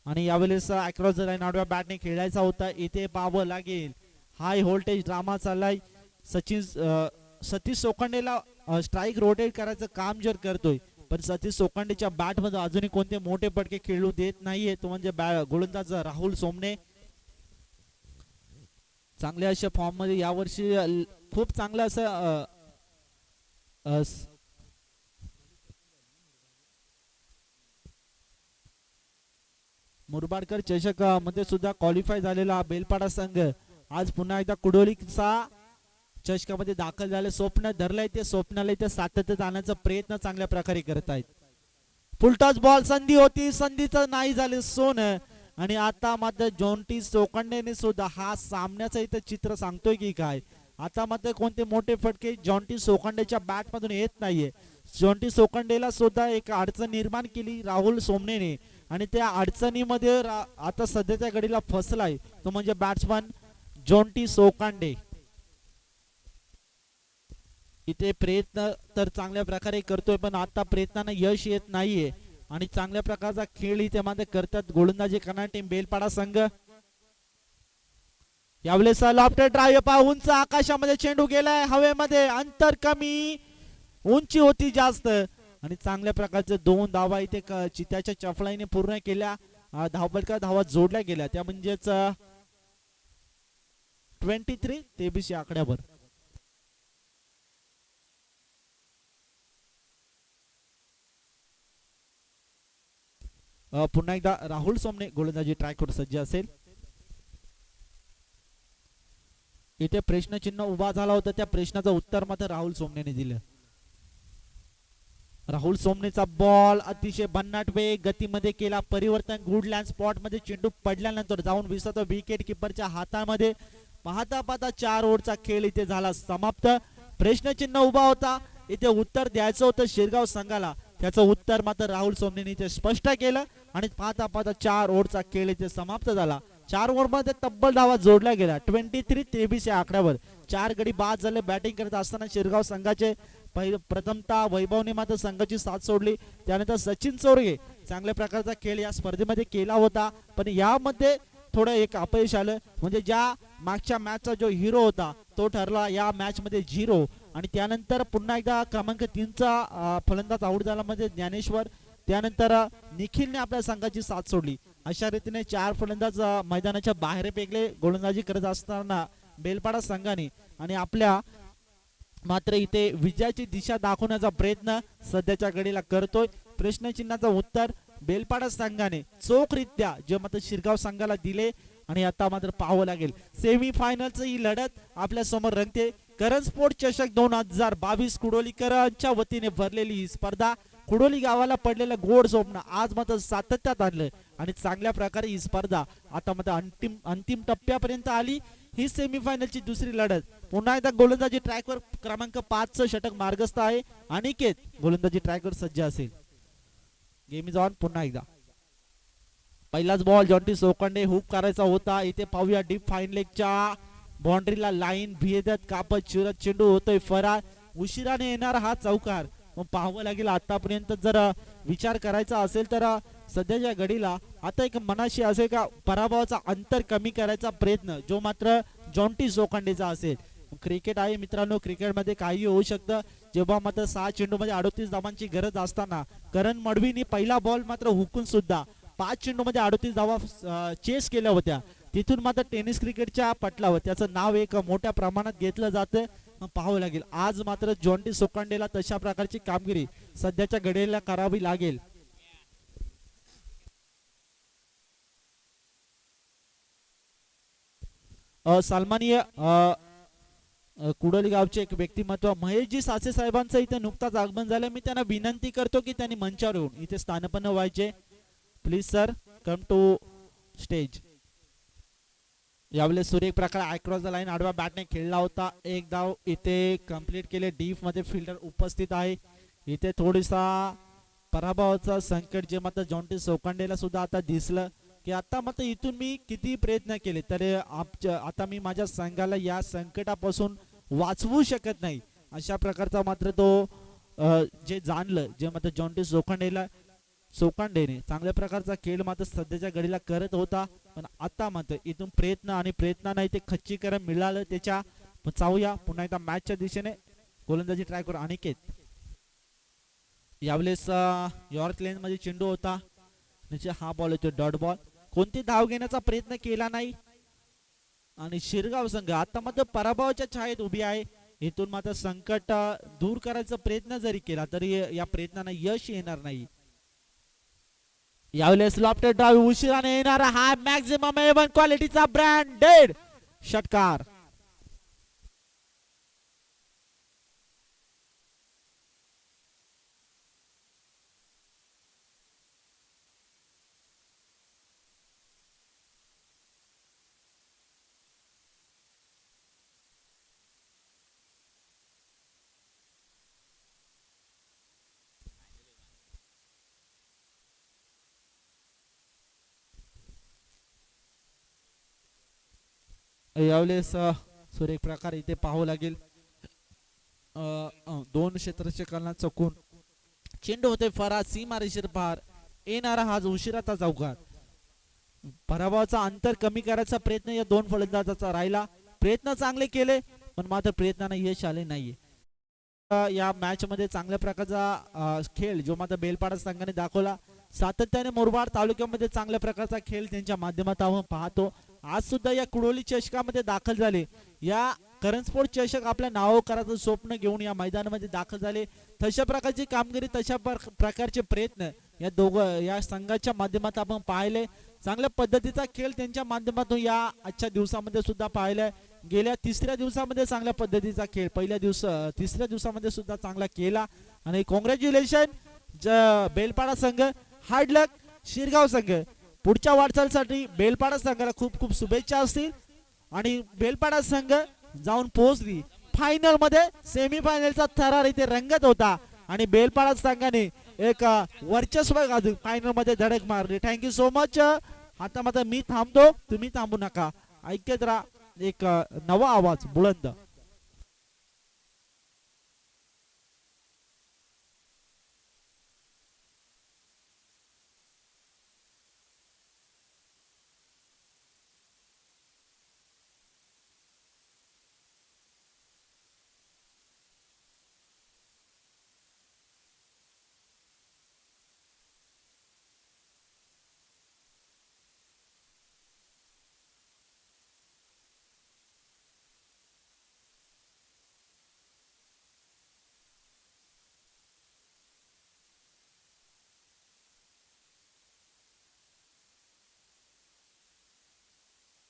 S1: आणि यावेळेस अक्रॉस द लाईन आडव्या बॅटने खेळायचा होता. इथे पाहावं लागेल हाय व्होल्टेज ड्रामा चाललाय. सतीश सोखंडेला स्ट्राईक रोटेट करायचं काम जर करतोय, पण सतीश सोखंडेच्या बॅट मध्ये अजूनही कोणते मोठे फटके खेळू देत नाहीये. तो म्हणजे गोलंदाज राहुल सोमने. चांगल्या अशा फॉर्म मध्ये यावर्षी खूप चांगलं असं मुरबाडकर चषक मध्ये सुद्धा क्वालिफाय झालेला बेलपाडा संघ आज पुन्हा एकदा कुडोलीचा चषकामध्ये दाखल झाले. स्वप्न धरलंय ते स्वप्नाला इथे सातत्य आणण्याचा प्रयत्न चांगल्या प्रकारे करत आहेत. फुलटॉस बॉल संधी होती, संधीचं नाही झाले सोनं. आणि आता मात्र जॉन्टी सोखंडेने सुद्धा हा सामन्याचं इथं चित्र सांगतोय की काय. आता मात्र कोणते मोठे फटके जॉन्टी सोखंडेच्या बॅट मधून येत नाहीये. जॉन्टी सोखंडेला सुद्धा एक अडचण निर्माण केली राहुल सोमनेने, आणि त्या अडचणीमध्ये आता सध्याच्या घडीला फसलाय तो म्हणजे बॅट्समन जॉन्टी सोखंडे. इथे प्रयत्न तर चांगल्या प्रकारे करतोय, पण आता प्रयत्नांना यश येत नाहीये. आणि चांगल्या प्रकारचा खेळ इथे मात्र करतात गोलंदाजी करणारी टीम बेलपाडा संघ. यावेळेस लॉफ्टेड ड्राइव्ह पहा, उंच आकाशामध्ये चेंडू गेलाय हवेमध्ये, अंतर कमी, उंची होती जास्त. आणि चांगल्या प्रकारचे 2 धावा इथे चित्याच्या चपलाईने पूर्ण केल्या. धावपलका धावा जोडल्या गेल्या, त्या म्हणजेच 23-23 या आकड्यावर. पुन्हा एकदा राहुल सोमने गोलंदाजी ट्रॅकवर सज्ज असेल. इथे प्रश्नचिन्ह उभा झाला होता, त्या प्रश्नाचं उत्तर मात्र राहुल सोमनेने दिलं. राहुल सोमनेचा बॉल अतिशय भन्नाट वेग गतीमध्ये केला परिवर्तन. गुडलँड स्पॉट मध्ये चेंडू पडल्यानंतर जाऊन विसरतो विकेट किपरच्या हातामध्ये. पाहता पाहता 4 ओव्हरचा खेळ इथे झाला समाप्त. प्रश्नचिन्ह उभा होता, इथे उत्तर द्यायचं होतं शिरगाव संघाला, त्याचं उत्तर मात्र राहुल सोमनेने इथे स्पष्ट केलं. आणि पाहता पाहता 4 ओव्हरचा खेळ इथे समाप्त झाला. 4 ओव्हर मध्ये तब्बल धावा जोडल्या गेल्या 23-23 या आकड्यावर. 4 गडी बाद झाले. बॅटिंग करत असताना शिरगाव संघाचे प्रथमतः वैभवने मात्र संघाची साथ सोडली. त्यानंतर सचिन चोरगे चांगल्या प्रकारचा खेळ या स्पर्धेमध्ये केला होता, पण यामध्ये थोडं एक अपयश आलं. म्हणजे ज्या मागच्या मॅचचा जो हिरो होता तो ठरला या मॅच मध्ये 0. आणि त्यानंतर पुन्हा एकदा क्रमांक 3चा फलंदाज आऊट झाला म्हणजे ज्ञानेश्वर. त्यानंतर निखिलने आपल्या संघाची साथ सोडली. अशा रीतीने 4 फलंदाज मैदानाच्या बाहेर फेकले गोलंदाजी करत असताना बेलपाडा संघाने. आणि आपल्या मात्र इथे विजयाची दिशा दाखवण्याचा प्रयत्न सध्याच्या घडीला करतोय. प्रश्नचिन्हाचं उत्तर बेलपाडा संघाने चोखरित्या जे मात्र शिरगाव संघाला दिले. आणि आता मात्र पाहावं लागेल सेमी फायनलची ही लढत आपल्या समोर रंगते. करण स्पोर्ट चषक 2022 कुडोलीकरांच्या वतीने भरलेली ही स्पर्धा. कुडोली गावाला पडलेलं गोड स्वप्न आज मात्र सातत्यात आणलं आणि चांगल्या प्रकारे ही स्पर्धा आता मात्र अंतिम टप्प्यापर्यंत आली. ही सेमीफायनलची दुसरी लढत. पुन्हा एकदा गोलंदाजी ट्रॅकवर क्रमांक 5चं षटक मार्गस्थ आहे. अनिकेत गोलंदाजी ट्रॅकवर सज्ज असेल. Game is on. पुन्हा एकदा पहिलाच बॉल जॉन्टी सोखंडे हुक करायचा होता. इथे पाहूया डीप फाईन लेगच्या बाउंड्रीला लाईन भेदत कापत चिरत चेंडू होतोय फरार. उशिराने येणार हा चौकार. मग पाहावं लागेल आतापर्यंत जर विचार करायचा असेल तर सध्याच्या घडीला आता एक मनाशी असेल का पराभवाचा अंतर कमी करायचा प्रयत्न जो मात्र जॉन्टी सोखंडेचा असेल. क्रिकेट आहे मित्रांनो, क्रिकेटमध्ये काही होऊ शकतं. जेव्हा मात्र 6 चेंडूमध्ये 38 धावांची गरज असताना करण मडवीने पहिला बॉल मात्र हुकून सुद्धा 5 चेंडूमध्ये 38 धावा चेस केल्या होत्या. तिथून मात्र टेनिस क्रिकेटच्या पटलावर त्याचं नाव एक मोठ्या प्रमाणात घेतलं जातं. पाहावं लागेल आज मात्र जॉन्टी सोखंडेला तशा प्रकारची कामगिरी सध्याच्या घडीला करावी लागेल. सन्माननीय कुडोली गावचे एक व्यक्तिमत्व महेशजी सासे साहेबांचं इथे नुकताच आगमन झालं. मी त्यांना विनंती करतो की त्यांनी मंचावर येऊन इथे स्थानपन्न व्हायचे. Please sir come to stage. यावेळेस सुरेख प्रकार अक्रॉस द लाईन आडव्या बॅटने खेळला होता. एक धाव इथे कंप्लीट केले. डीप मध्ये फिल्डर उपस्थित आहे. इथे थोडीसा पराभवाचा संकट जे मात्र जॉन्टी सोखंडेला सुद्धा आता दिसलं की आता मात्र इथून मी किती प्रयत्न केले तरी आता मी माझ्या संघाला या संकटापासून वाचवू शकत नाही. अशा प्रकारचा मात्र तो जे जाणलं जे मात्र जॉन्टी चोखांडेने चांगल्या प्रकारचा खेळ मात्र सध्याच्या घडीला करत होता. पण आता मात्र इथून प्रयत्न नाही ते खच्चीकरण मिळालं त्याच्या. चाहूया पुन्हा एकदा मॅचच्या दिशेने गोलंदाजी ट्राय करू अनिकेत. यावेळेस यॉर्क लेन मध्ये चेंडू होता, हा बॉल होतो डॉट बॉल. कोणती धाव घेण्याचा प्रयत्न केला नाही आणि शिरगाव संघ आता मात्र पराभवाच्या छायेत उभी आहे. इथून मात्र संकट दूर करायचा प्रयत्न जरी केला तरी या प्रयत्नांना यश येणार नाही. यावेळेस लॉफ्टेड ड्राइव्ह उशिराने येणारा हा मॅक्झिमम A1 क्वालिटीचा ब्रँडेड षटकार. यावेळेस सुरेख प्रकार इथे पाहावं लागेल. दोन क्षेत्ररक्षकांना चकून चेंडू होते फरार सीमारेषेर पार येणारा हा उशिराचा चौकार. पराभवाचा अंतर कमी करायचा प्रयत्न या दोन फलंदाजाचा राहिला. प्रयत्न चांगले केले पण मात्र प्रयत्नांना यश आले नाहीये. या मॅच मध्ये चांगल्या प्रकारचा खेळ जो मात्र बेलपाडा संघाने दाखवला. सातत्याने मुरबाड तालुक्यामध्ये चांगल्या प्रकारचा खेळ त्यांच्या माध्यमातून आपण पाहतो. आज सुद्धा या कुडोली चषकामध्ये दाखल झाले. या करंजस्पोर्ट चषक आपल्या नाव करायचं स्वप्न घेऊन या मैदानामध्ये दाखल झाले. तशा प्रकारची कामगिरी तशा प्रकारचे प्रयत्न या संघाच्या माध्यमातून आपण पाहिले. चांगल्या पद्धतीचा खेळ त्यांच्या माध्यमातून या आजच्या दिवसामध्ये सुद्धा पाहिलाय. गेल्या तिसऱ्या दिवसामध्ये चांगल्या पद्धतीचा खेळ तिसऱ्या दिवसामध्ये सुद्धा चांगला केला आणि कॉंग्रॅच्युलेशन बेलपाडा संघ. हार्ड लक शिरगाव संघ. पुढच्या वाटचालीसाठी बेलपाडा संघाला खूप खूप शुभेच्छा असतील आणि बेलपाडा संघ जाऊन पोहोचली फायनल मध्ये. सेमीफायनलचा थरार इथे रंगत होता आणि बेलपाडा संघाने एक वर्चस्व गाजून फायनल मध्ये धडक मारली. Thank you so much. आता मात्र मी थांबतो, तुम्ही थांबू नका. ऐकत राहा एक नवा आवाज बुलंद.